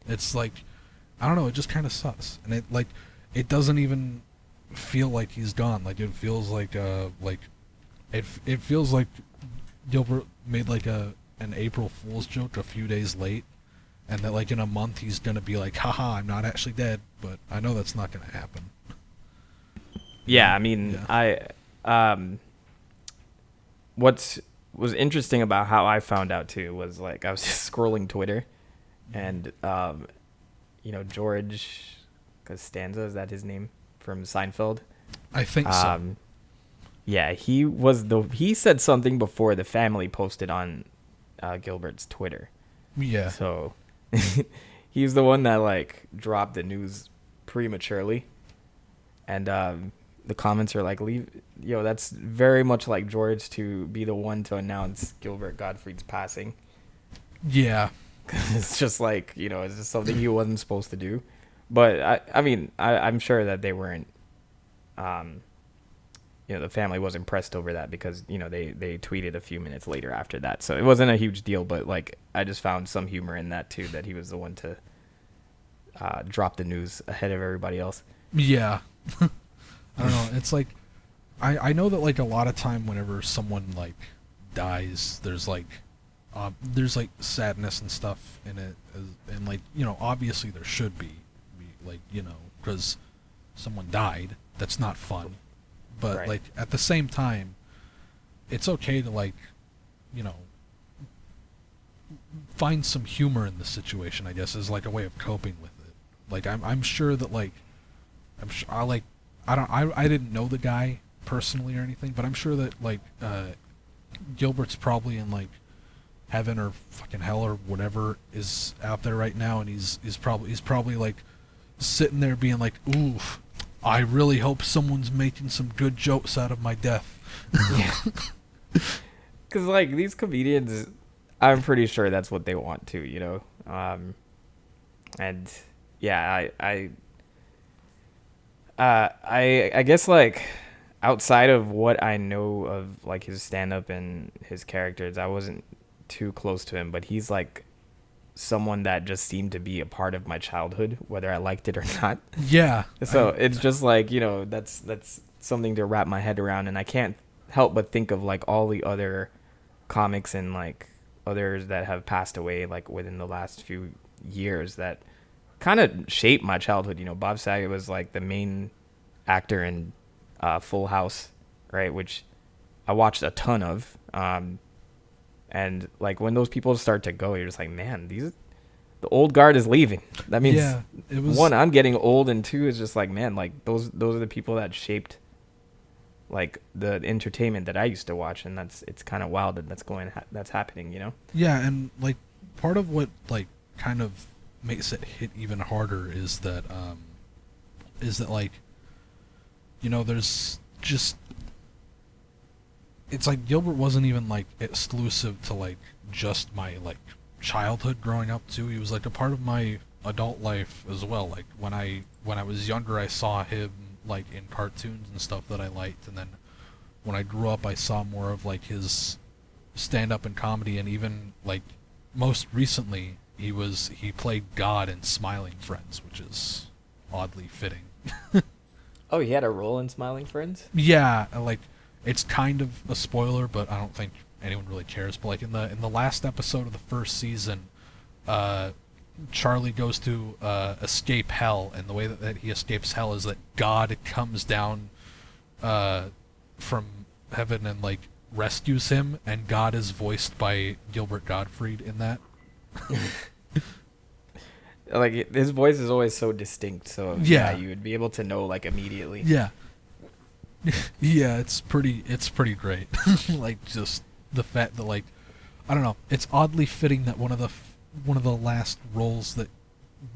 It's like, I don't know, it just kind of sucks, and it doesn't even feel like he's gone. Like it feels like it feels like Gilbert made like an April Fool's joke a few days late, and that like in a month he's gonna be like, haha, I'm not actually dead. But I know that's not gonna happen. Yeah, I mean, yeah. What was interesting about how I found out too was like I was just scrolling Twitter, and you know, George Costanza, is that his name, from Seinfeld? I think so. Yeah, he said something before the family posted on Gilbert's Twitter. Yeah. So he's the one that like dropped the news prematurely, and the comments are like, that's very much like George to be the one to announce Gilbert Gottfried's passing. Yeah. It's just like, you know, it's just something he wasn't supposed to do. But I mean, I'm sure that they weren't, you know, the family was impressed over that, because, you know, they tweeted a few minutes later after that. So it wasn't a huge deal, but like, I just found some humor in that too, that he was the one to drop the news ahead of everybody else. Yeah. I don't know. It's like, I know that like a lot of time whenever someone like dies, there's like sadness and stuff in it, and like, you know, obviously there should be like, you know, because someone died. That's not fun. But right. Like at the same time, it's okay to like, you know, find some humor in the situation, I guess, as like a way of coping with it. Like I'm sure that like I didn't know the guy personally or anything, but I'm sure that like Gilbert's probably in like heaven or fucking hell or whatever is out there right now, and he's probably like sitting there being like, oof, I really hope someone's making some good jokes out of my death. Yeah. Because like these comedians, I'm pretty sure that's what they want to, you know. And yeah, I guess like outside of what I know of like his stand-up and his characters, I wasn't too close to him, but he's like someone that just seemed to be a part of my childhood, whether I liked it or not. Yeah. So it's just like, you know, that's something to wrap my head around, and I can't help but think of like all the other comics and like others that have passed away like within the last few years that kind of shaped my childhood. You know, Bob Saget was like the main actor in Full House, right, which I watched a ton of. And like when those people start to go, you're just like, man, the old guard is leaving. That means it was, one, I'm getting old, and two, is just like, man, like those are the people that shaped like the entertainment that I used to watch, and it's kind of wild that that's happening, you know? Yeah, and like part of what like kind of makes it hit even harder is that like, you know, there's just it's like Gilbert wasn't even like exclusive to like just my like childhood growing up too. He was like a part of my adult life as well. Like when I was younger, I saw him like in cartoons and stuff that I liked, and then when I grew up, I saw more of like his stand up and comedy, and even like most recently he played God in Smiling Friends, which is oddly fitting. Oh, he had a role in Smiling Friends? Yeah, like it's kind of a spoiler, but I don't think anyone really cares. But like in the last episode of the first season, Charlie goes to escape hell, and the way that he escapes hell is that God comes down from heaven and like rescues him, and God is voiced by Gilbert Gottfried in that. Like his voice is always so distinct, so Yeah. you would be able to know like immediately. Yeah. Yeah, it's pretty great. Like just the fact that like I don't know, it's oddly fitting that one of the last roles that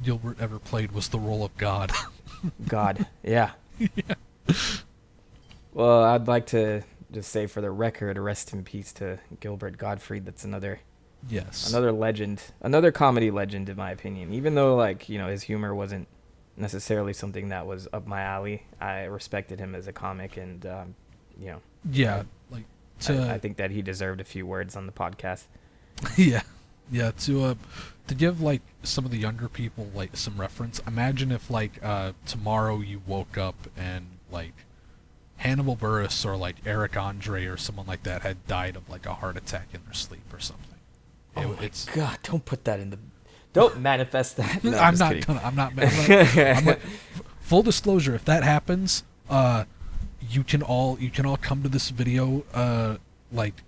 Gilbert ever played was the role of God. God, yeah. Yeah. Well, I'd like to just say for the record, rest in peace to Gilbert Gottfried. That's another legend, another comedy legend in my opinion. Even though like, you know, his humor wasn't necessarily something that was up my alley, I respected him as a comic, and you know, Yeah, like I think that he deserved a few words on the podcast. yeah. Yeah, to give like some of the younger people like some reference. Imagine if like tomorrow you woke up and like Hannibal Buress or like Eric Andre or someone like that had died of like a heart attack in their sleep or something. It's God, don't put that in the, don't manifest that. No, I'm not. Full disclosure, if that happens, you can all come to this video, like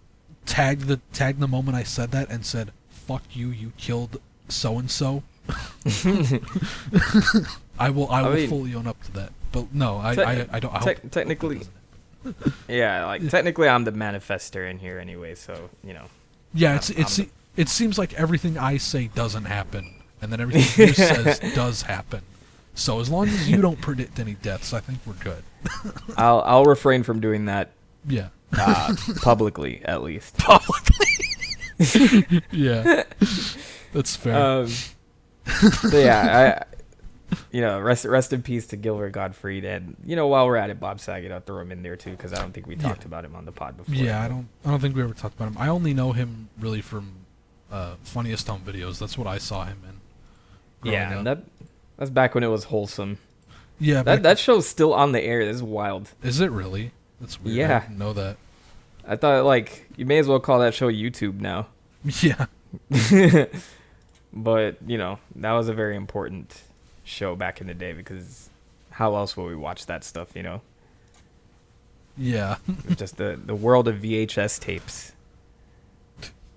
tag the moment I said that and said, "Fuck you, you killed so and so." I will fully own up to that. But no, I don't. Technically, yeah, like technically, I'm the manifester in here anyway. So you know. Yeah, it seems like everything I say doesn't happen, and then everything you says does happen. So as long as you don't predict any deaths, I think we're good. I'll refrain from doing that. Yeah. Publicly, at least. Publicly. Yeah. That's fair. So yeah, you know, rest in peace to Gilbert Gottfried, and you know, while we're at it, Bob Saget, I'll throw him in there too, because I don't think we talked about him on the pod before. Yeah, I don't think we ever talked about him. I only know him really from Funniest Home Videos. That's what I saw him in. Yeah, and that's back when it was wholesome. Yeah, that show's still on the air. This is wild. Is it really? That's weird. Yeah, I didn't know that. I thought like you may as well call that show YouTube now. Yeah. But you know, that was a very important show back in the day, because how else will we watch that stuff, you know? Yeah. Just the world of VHS tapes.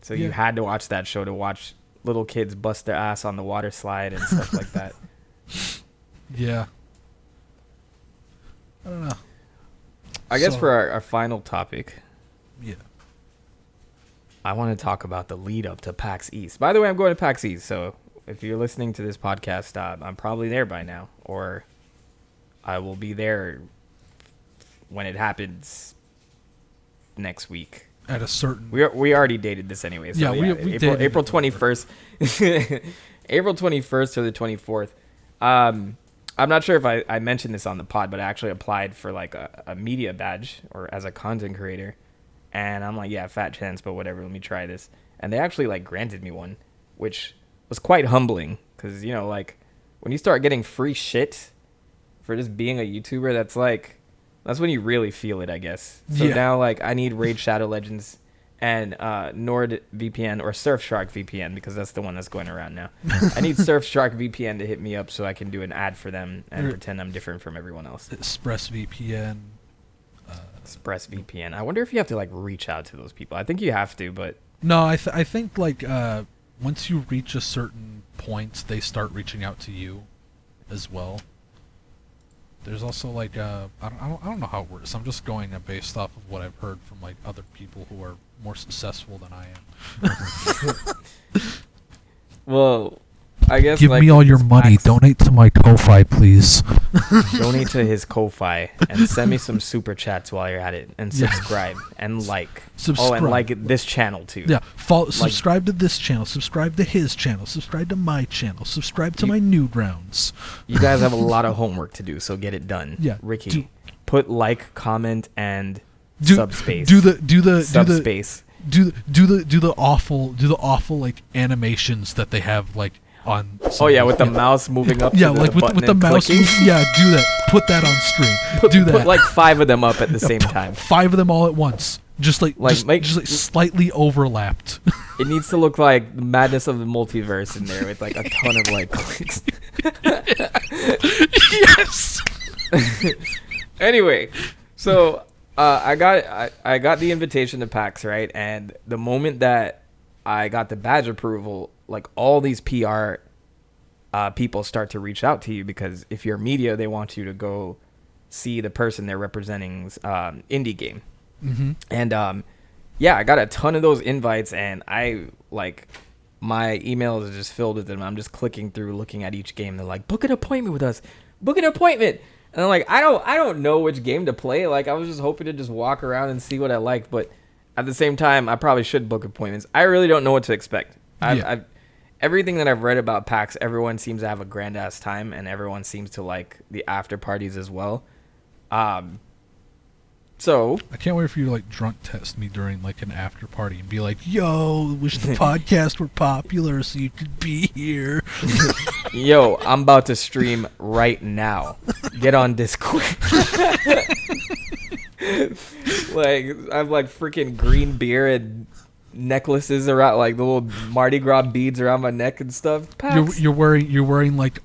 So you had to watch that show to watch little kids bust their ass on the water slide and stuff like that. Yeah. I don't know. I guess for our final topic, yeah, I want to talk about the lead up to PAX East. By the way, I'm going to PAX East, so if you're listening to this podcast, I'm probably there by now, or I will be there when it happens next week. At a certain... We already dated this anyway. So yeah, we April 21st. April 21st or the 24th. I'm not sure if I mentioned this on the pod, but I actually applied for like a media badge, or as a content creator. And I'm like, yeah, fat chance, but whatever, let me try this. And they actually like granted me one, which was quite humbling, because, you know, like when you start getting free shit for just being a YouTuber, that's when you really feel it, I guess. So now, like, I need Raid Shadow Legends and NordVPN or Surfshark VPN, because that's the one that's going around now. I need Surfshark VPN to hit me up so I can do an ad for them and pretend I'm different from everyone else. ExpressVPN. ExpressVPN. I wonder if you have to, like, reach out to those people. I think you have to, but... No, I think, like, once you reach a certain point, they start reaching out to you as well. There's also like I don't know how it works. I'm just going based off of what I've heard from like other people who are more successful than I am. Well, I guess Give like me all your this money. PAX, Donate to my Ko-Fi, please. donate to his Ko-Fi and send me some super chats while you're at it, and Yeah. subscribe and like. Subscribe. Oh, and like this channel too. Yeah, subscribe to this channel. Subscribe to his channel. Subscribe to my channel. Subscribe to my nude rounds. You guys have a lot of homework to do, so get it done. Yeah, Ricky, put like, comment, and Do subspace. Do the subspace. Do the awful like animations that they have like on. Oh yeah, with the mouse moving up. Yeah, to like the with the button and mouse. clicking. Yeah, do that. Put that on screen. Do that. Put like 5 of them up at the same time. 5 of them all at once. Just like slightly overlapped. It needs to look like the madness of the multiverse in there with like a ton of like clicks. Yes. Anyway, so I got the invitation to PAX, right? And the moment that I got the badge approval, like all these PR people start to reach out to you, because if you're media, they want you to go see the person they're representing's indie game. Mm-hmm. And yeah, I got a ton of those invites, and I like my emails are just filled with them. I'm just clicking through, looking at each game. They're like, book an appointment with us, book an appointment. And I'm like, I don't know which game to play. Like, I was just hoping to just walk around and see what I liked, but at the same time, I probably should book appointments. I really don't know what to expect. I've everything that I've read about PAX, everyone seems to have a grand ass time, and everyone seems to like the after parties as well. So I can't wait for you to like drunk test me during like an after party and be like, "Yo, wish the podcast were popular so you could be here." Yo, I'm about to stream right now. Get on Discord. Like, I have like freaking green beer and necklaces around, like the little Mardi Gras beads around my neck and stuff. PAX. You're wearing like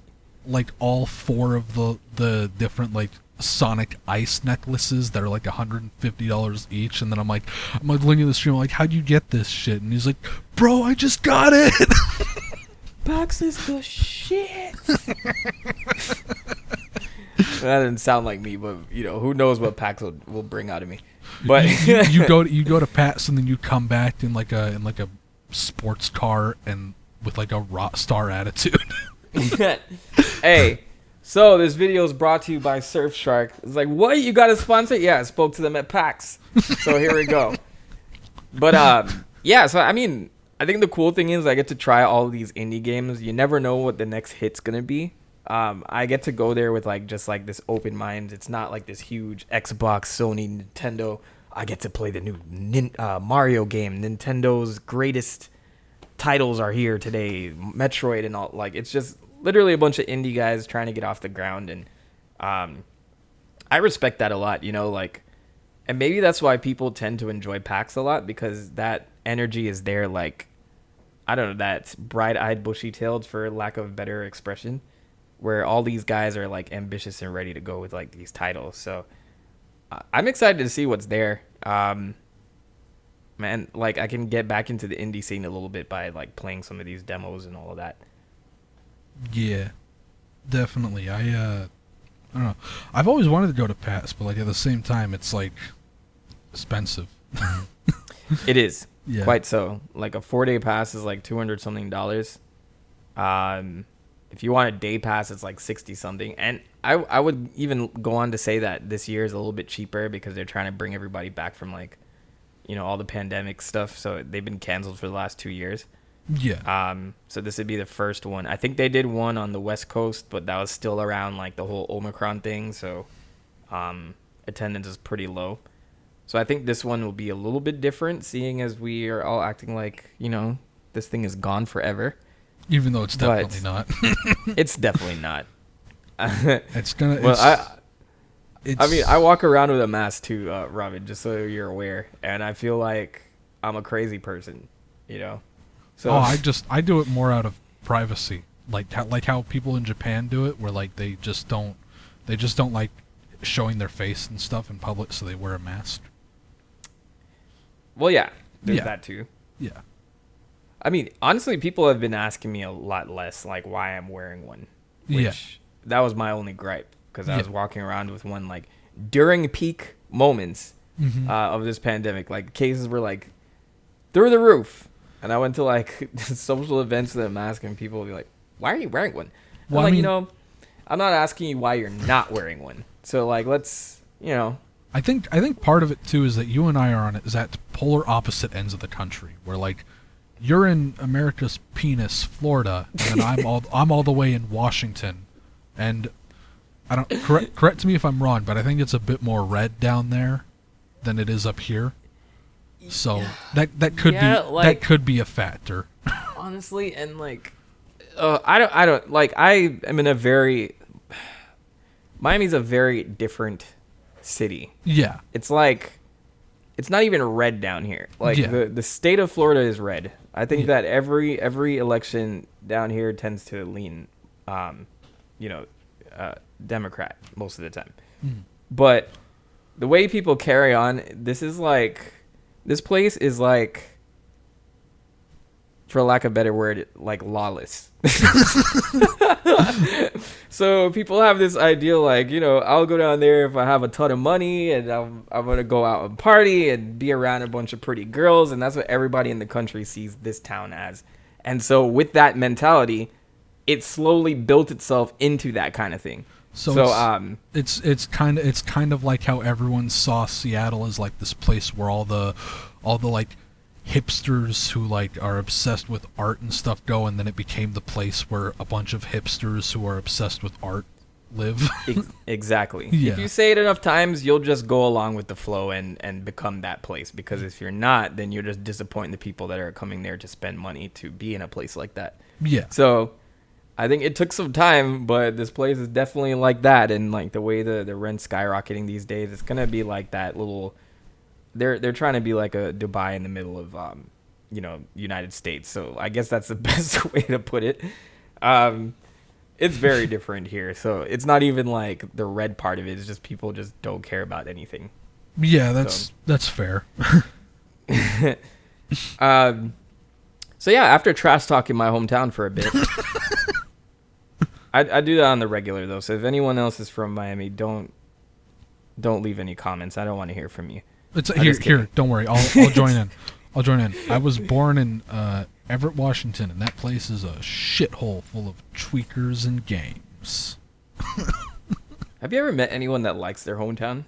all 4 of the different like Sonic Ice necklaces that are like $150 each, and then I'm like looking at the stream, I'm like, how'd you get this shit? And he's like, bro, I just got it. PAX is the shit. That didn't sound like me, but you know, who knows what PAX will bring out of me. But you go to PAX and then you come back in like a sports car and with like a rock star attitude. Hey, so this video is brought to you by Surfshark. It's like, what? You got a sponsor? Yeah, I spoke to them at PAX. So here we go. But yeah, so I mean, I think the cool thing is I get to try all of these indie games. You never know what the next hit's gonna be. I get to go there with like just like this open mind. It's not like this huge Xbox, Sony, Nintendo. I get to play the new Mario game. Nintendo's greatest titles are here today. Metroid and all. Like, it's just literally a bunch of indie guys trying to get off the ground, and I respect that a lot. You know, like, and maybe that's why people tend to enjoy PAX a lot, because that energy is there. Like, I don't know, that's bright-eyed, bushy-tailed, for lack of a better expression, where all these guys are like ambitious and ready to go with like these titles. So I'm excited to see what's there. Man, like, I can get back into the indie scene a little bit by like playing some of these demos and all of that. Yeah, definitely. I don't know. I've always wanted to go to PAX, but like at the same time, it's like expensive. It is. Yeah. Quite so. Like a 4-day pass is like $200 something. If you want a day pass, it's like 60 something. And I would even go on to say that this year is a little bit cheaper because they're trying to bring everybody back from like, you know, all the pandemic stuff. So they've been canceled for the last 2 years. Yeah. So this would be the first one. I think they did one on the West Coast, but that was still around like the whole Omicron thing. So attendance is pretty low. So I think this one will be a little bit different, seeing as we are all acting like, you know, this thing is gone forever. Even though it's definitely not. It's definitely not. It's gonna. Well, I mean, I walk around with a mask too, Robin, just so you're aware, and I feel like I'm a crazy person, you know. So I do it more out of privacy, like how people in Japan do it, where like they just don't like showing their face and stuff in public, so they wear a mask. Well, yeah, there's that too. Yeah. I mean, honestly, people have been asking me a lot less, like, why I'm wearing one. Which, that was my only gripe, because I was walking around with one, like, during peak moments of this pandemic. Like, cases were, like, through the roof. And I went to, like, social events with a mask, and people would be like, why are you wearing one? Well, I'm like, I'm not asking you why you're not wearing one. So like, let's, I think part of it too is that you and I are on is at polar opposite ends of the country, where like you're in America's penis, Florida, and I'm all the way in Washington, and I don't correct me if I'm wrong, but I think it's a bit more red down there than it is up here. So that could be a factor. Honestly, and like, I don't like, I am in a very, Miami's a very different city. Yeah. It's like, it's not even red down here. Like the state of Florida is red. I think that every election down here tends to lean, Democrat most of the time. But the way people carry on, this place is like, for lack of a better word, like lawless. So people have this idea like, I'll go down there if I have a ton of money and I'm going to go out and party and be around a bunch of pretty girls. And that's what everybody in the country sees this town as. And so with that mentality, it slowly built itself into that kind of thing. So it's kind of like how everyone saw Seattle as like this place where all the like hipsters who like are obsessed with art and stuff go, and then it became the place where a bunch of hipsters who are obsessed with art live. Exactly. Yeah. If you say it enough times, you'll just go along with the flow and become that place, because if you're not, then you're just disappointing the people that are coming there to spend money to be in a place like that. Yeah. So I think it took some time, but this place is definitely like that, and like the way the rent's skyrocketing these days, it's gonna be like that little. They're trying to be like a Dubai in the middle of United States. So I guess that's the best way to put it. It's very different here. So it's not even like the red part of it. It's just people just don't care about anything. Yeah, that's fair. So yeah, after trash talking my hometown for a bit, I do that on the regular though. So if anyone else is from Miami, don't leave any comments. I don't want to hear from you. It's here. Don't worry. I'll join in. I'll join in. I was born in Everett, Washington, and that place is a shithole full of tweakers and games. Have you ever met anyone that likes their hometown?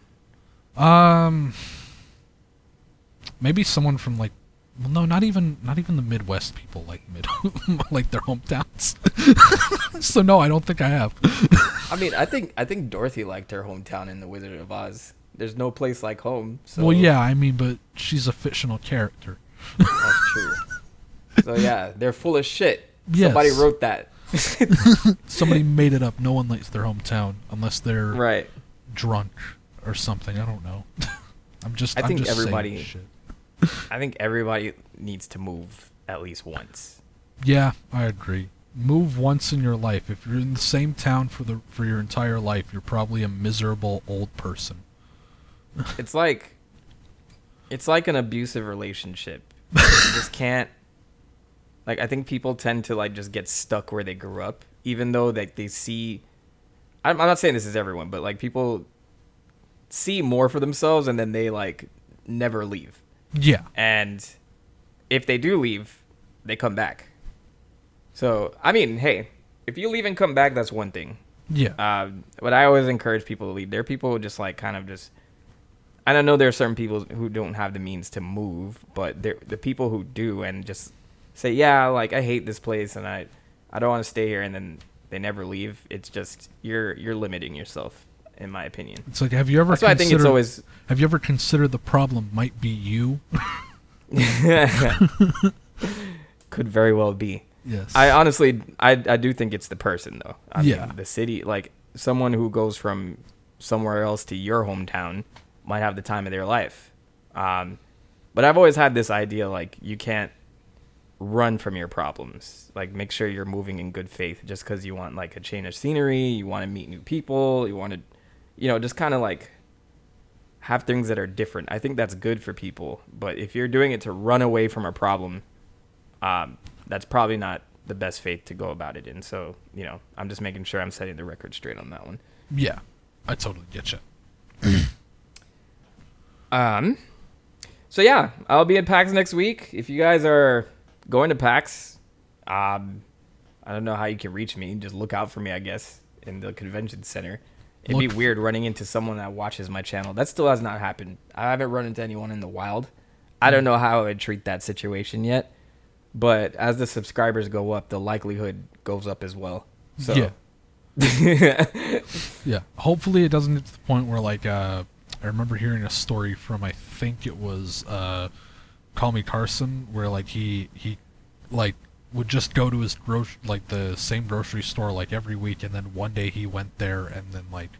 Maybe someone from like, well, no, not even the Midwest people like like their hometowns. So no, I don't think I have. I mean, I think Dorothy liked her hometown in The Wizard of Oz. There's no place like home. So. Well, yeah, I mean, but she's a fictional character. That's true. So yeah, they're full of shit. Yes. Somebody wrote that. Somebody made it up. No one likes their hometown unless they're drunk or something. I don't know. I think everybody needs to move at least once. Yeah, I agree. Move once in your life. If you're in the same town for your entire life, you're probably a miserable old person. It's like an abusive relationship. You just can't. Like, I think people tend to like just get stuck where they grew up, even though like they see. I'm not saying this is everyone, but like people see more for themselves, and then they like never leave. Yeah. And if they do leave, they come back. So I mean, hey, if you leave and come back, that's one thing. Yeah. But I always encourage people to leave. There are people who just like kind of just. And I know there are certain people who don't have the means to move, but the people who do and just say, yeah, like I hate this place and I don't want to stay here, and then they never leave. It's just you're limiting yourself, in my opinion. It's like, have you ever? That's why I think it's always. Have you ever considered the problem might be you? Could very well be. Yes. I honestly do think it's the person though. I mean, the city, like someone who goes from somewhere else to your hometown might have the time of their life. But I've always had this idea, like, you can't run from your problems. Like, make sure you're moving in good faith just because you want, like, a change of scenery, you want to meet new people, you want to, just kind of, like, have things that are different. I think that's good for people. But if you're doing it to run away from a problem, that's probably not the best faith to go about it in. So, I'm just making sure I'm setting the record straight on that one. Yeah, I totally get you. So yeah, I'll be at PAX next week. If you guys are going to PAX, I don't know how you can reach me. Just look out for me, I guess, in the convention center. It'd be weird running into someone that watches my channel. That still has not happened. I haven't run into anyone in the wild. I don't know how I would treat that situation yet. But as the subscribers go up, the likelihood goes up as well. So. Yeah. Yeah. Hopefully it doesn't get to the point where, like, I remember hearing a story from, I think it was Call Me Carson, where, like, he like, would just go to his the same grocery store, like, every week, and then one day he went there, and then, like,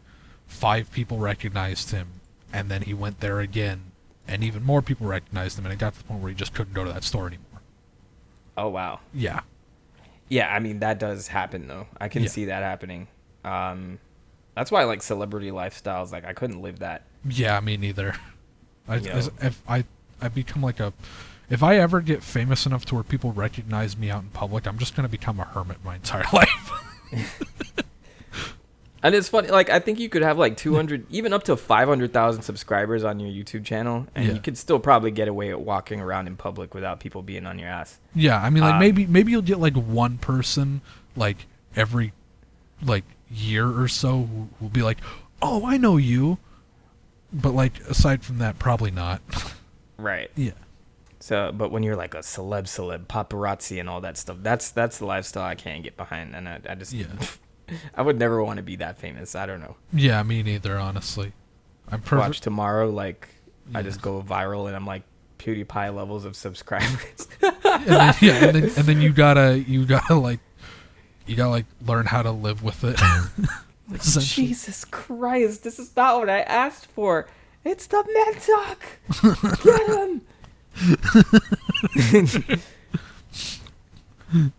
5 people recognized him, and then he went there again, and even more people recognized him, and it got to the point where he just couldn't go to that store anymore. Oh, wow. Yeah. Yeah, I mean, that does happen, though. I can see that happening. That's why, like, celebrity lifestyles, like, I couldn't live that. Yeah, me neither. If I become like if I ever get famous enough to where people recognize me out in public, I'm just going to become a hermit my entire life. And it's funny, like, I think you could have, like, 200, even up to 500,000 subscribers on your YouTube channel, and you could still probably get away with walking around in public without people being on your ass. Yeah, I mean, like, maybe you'll get, like, one person, like, every, like, year or so who will be like, oh, I know you. But, like, aside from that, probably not. Right. Yeah. So, but when you're, like, a celeb, paparazzi and all that stuff, that's the lifestyle I can't get behind, and I just... Yeah. I would never want to be that famous. I don't know. Yeah, me neither, honestly. Watch tomorrow, like, I just go viral and I'm like PewDiePie levels of subscribers. and then you gotta learn how to live with it. Like, Jesus Christ, this is not what I asked for. It's the Mentok. Get him.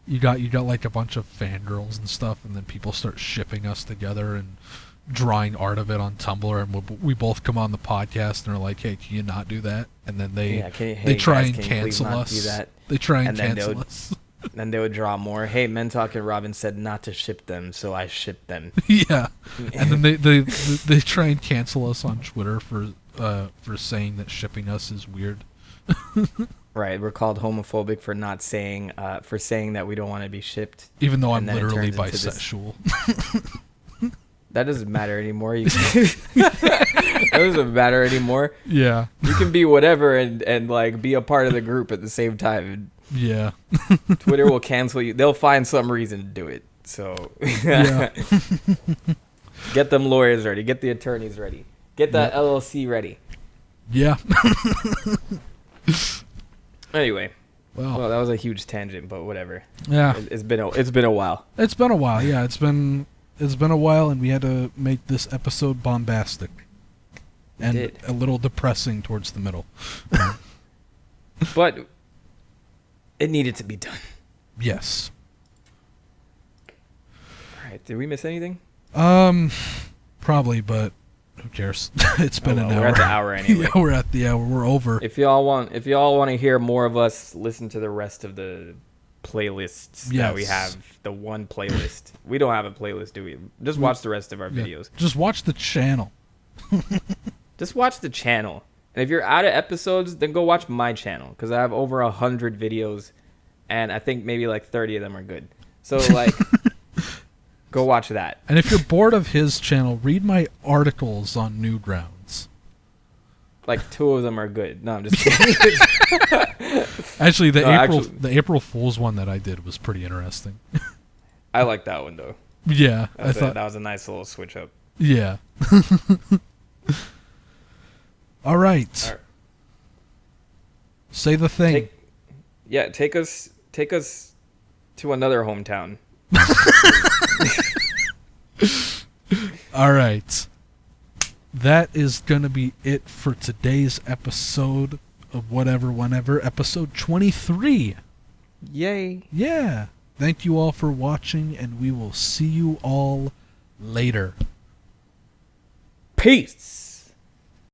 You got like a bunch of fangirls and stuff, and then people start shipping us together and drawing art of it on Tumblr, and we both come on the podcast and are like, "Hey, can you not do that?" And then they try and cancel us. They try and cancel us. Then they would draw more. Hey, Mentok and Robin said not to ship them, so I shipped them. Yeah, and then they try and cancel us on Twitter for saying that shipping us is weird. Right, we're called homophobic for not saying saying that we don't want to be shipped. Even though I'm literally bisexual. That doesn't matter anymore. That doesn't matter anymore. Yeah. You can be whatever and like be a part of the group at the same time. Yeah. Twitter will cancel you. They'll find some reason to do it. So yeah. Get them lawyers ready. Get the attorneys ready. Get that LLC ready. Yeah. Anyway, well, that was a huge tangent, but whatever. Yeah, it's been a while. It's been a while. Yeah, it's been a while, and we had to make this episode bombastic and a little depressing towards the middle. But it needed to be done. Yes. All right. Did we miss anything? Probably, but who cares? It's been an hour. We're at the hour anyway. Yeah, we're at the hour. We're over. If y'all want to hear more of us, listen to the rest of the playlists that we have. The one playlist. We don't have a playlist, do we? Just watch the rest of our videos. Just watch the channel. Just watch the channel. And if you're out of episodes, then go watch my channel, because I have over 100 videos, and I think maybe like 30 of them are good. So like. Go watch that. And if you're bored of his channel, read my articles on Newgrounds. Like 2 of them are good. No, I'm just kidding. Actually, the April Fool's one that I did was pretty interesting. I like that one though. Yeah, I thought that was a nice little switch up. Yeah. All right. Say the thing. Take us to another hometown. All right. That is going to be it for today's episode of Whatever Whenever, episode 23. Yay. Yeah. Thank you all for watching, and we will see you all later. Peace.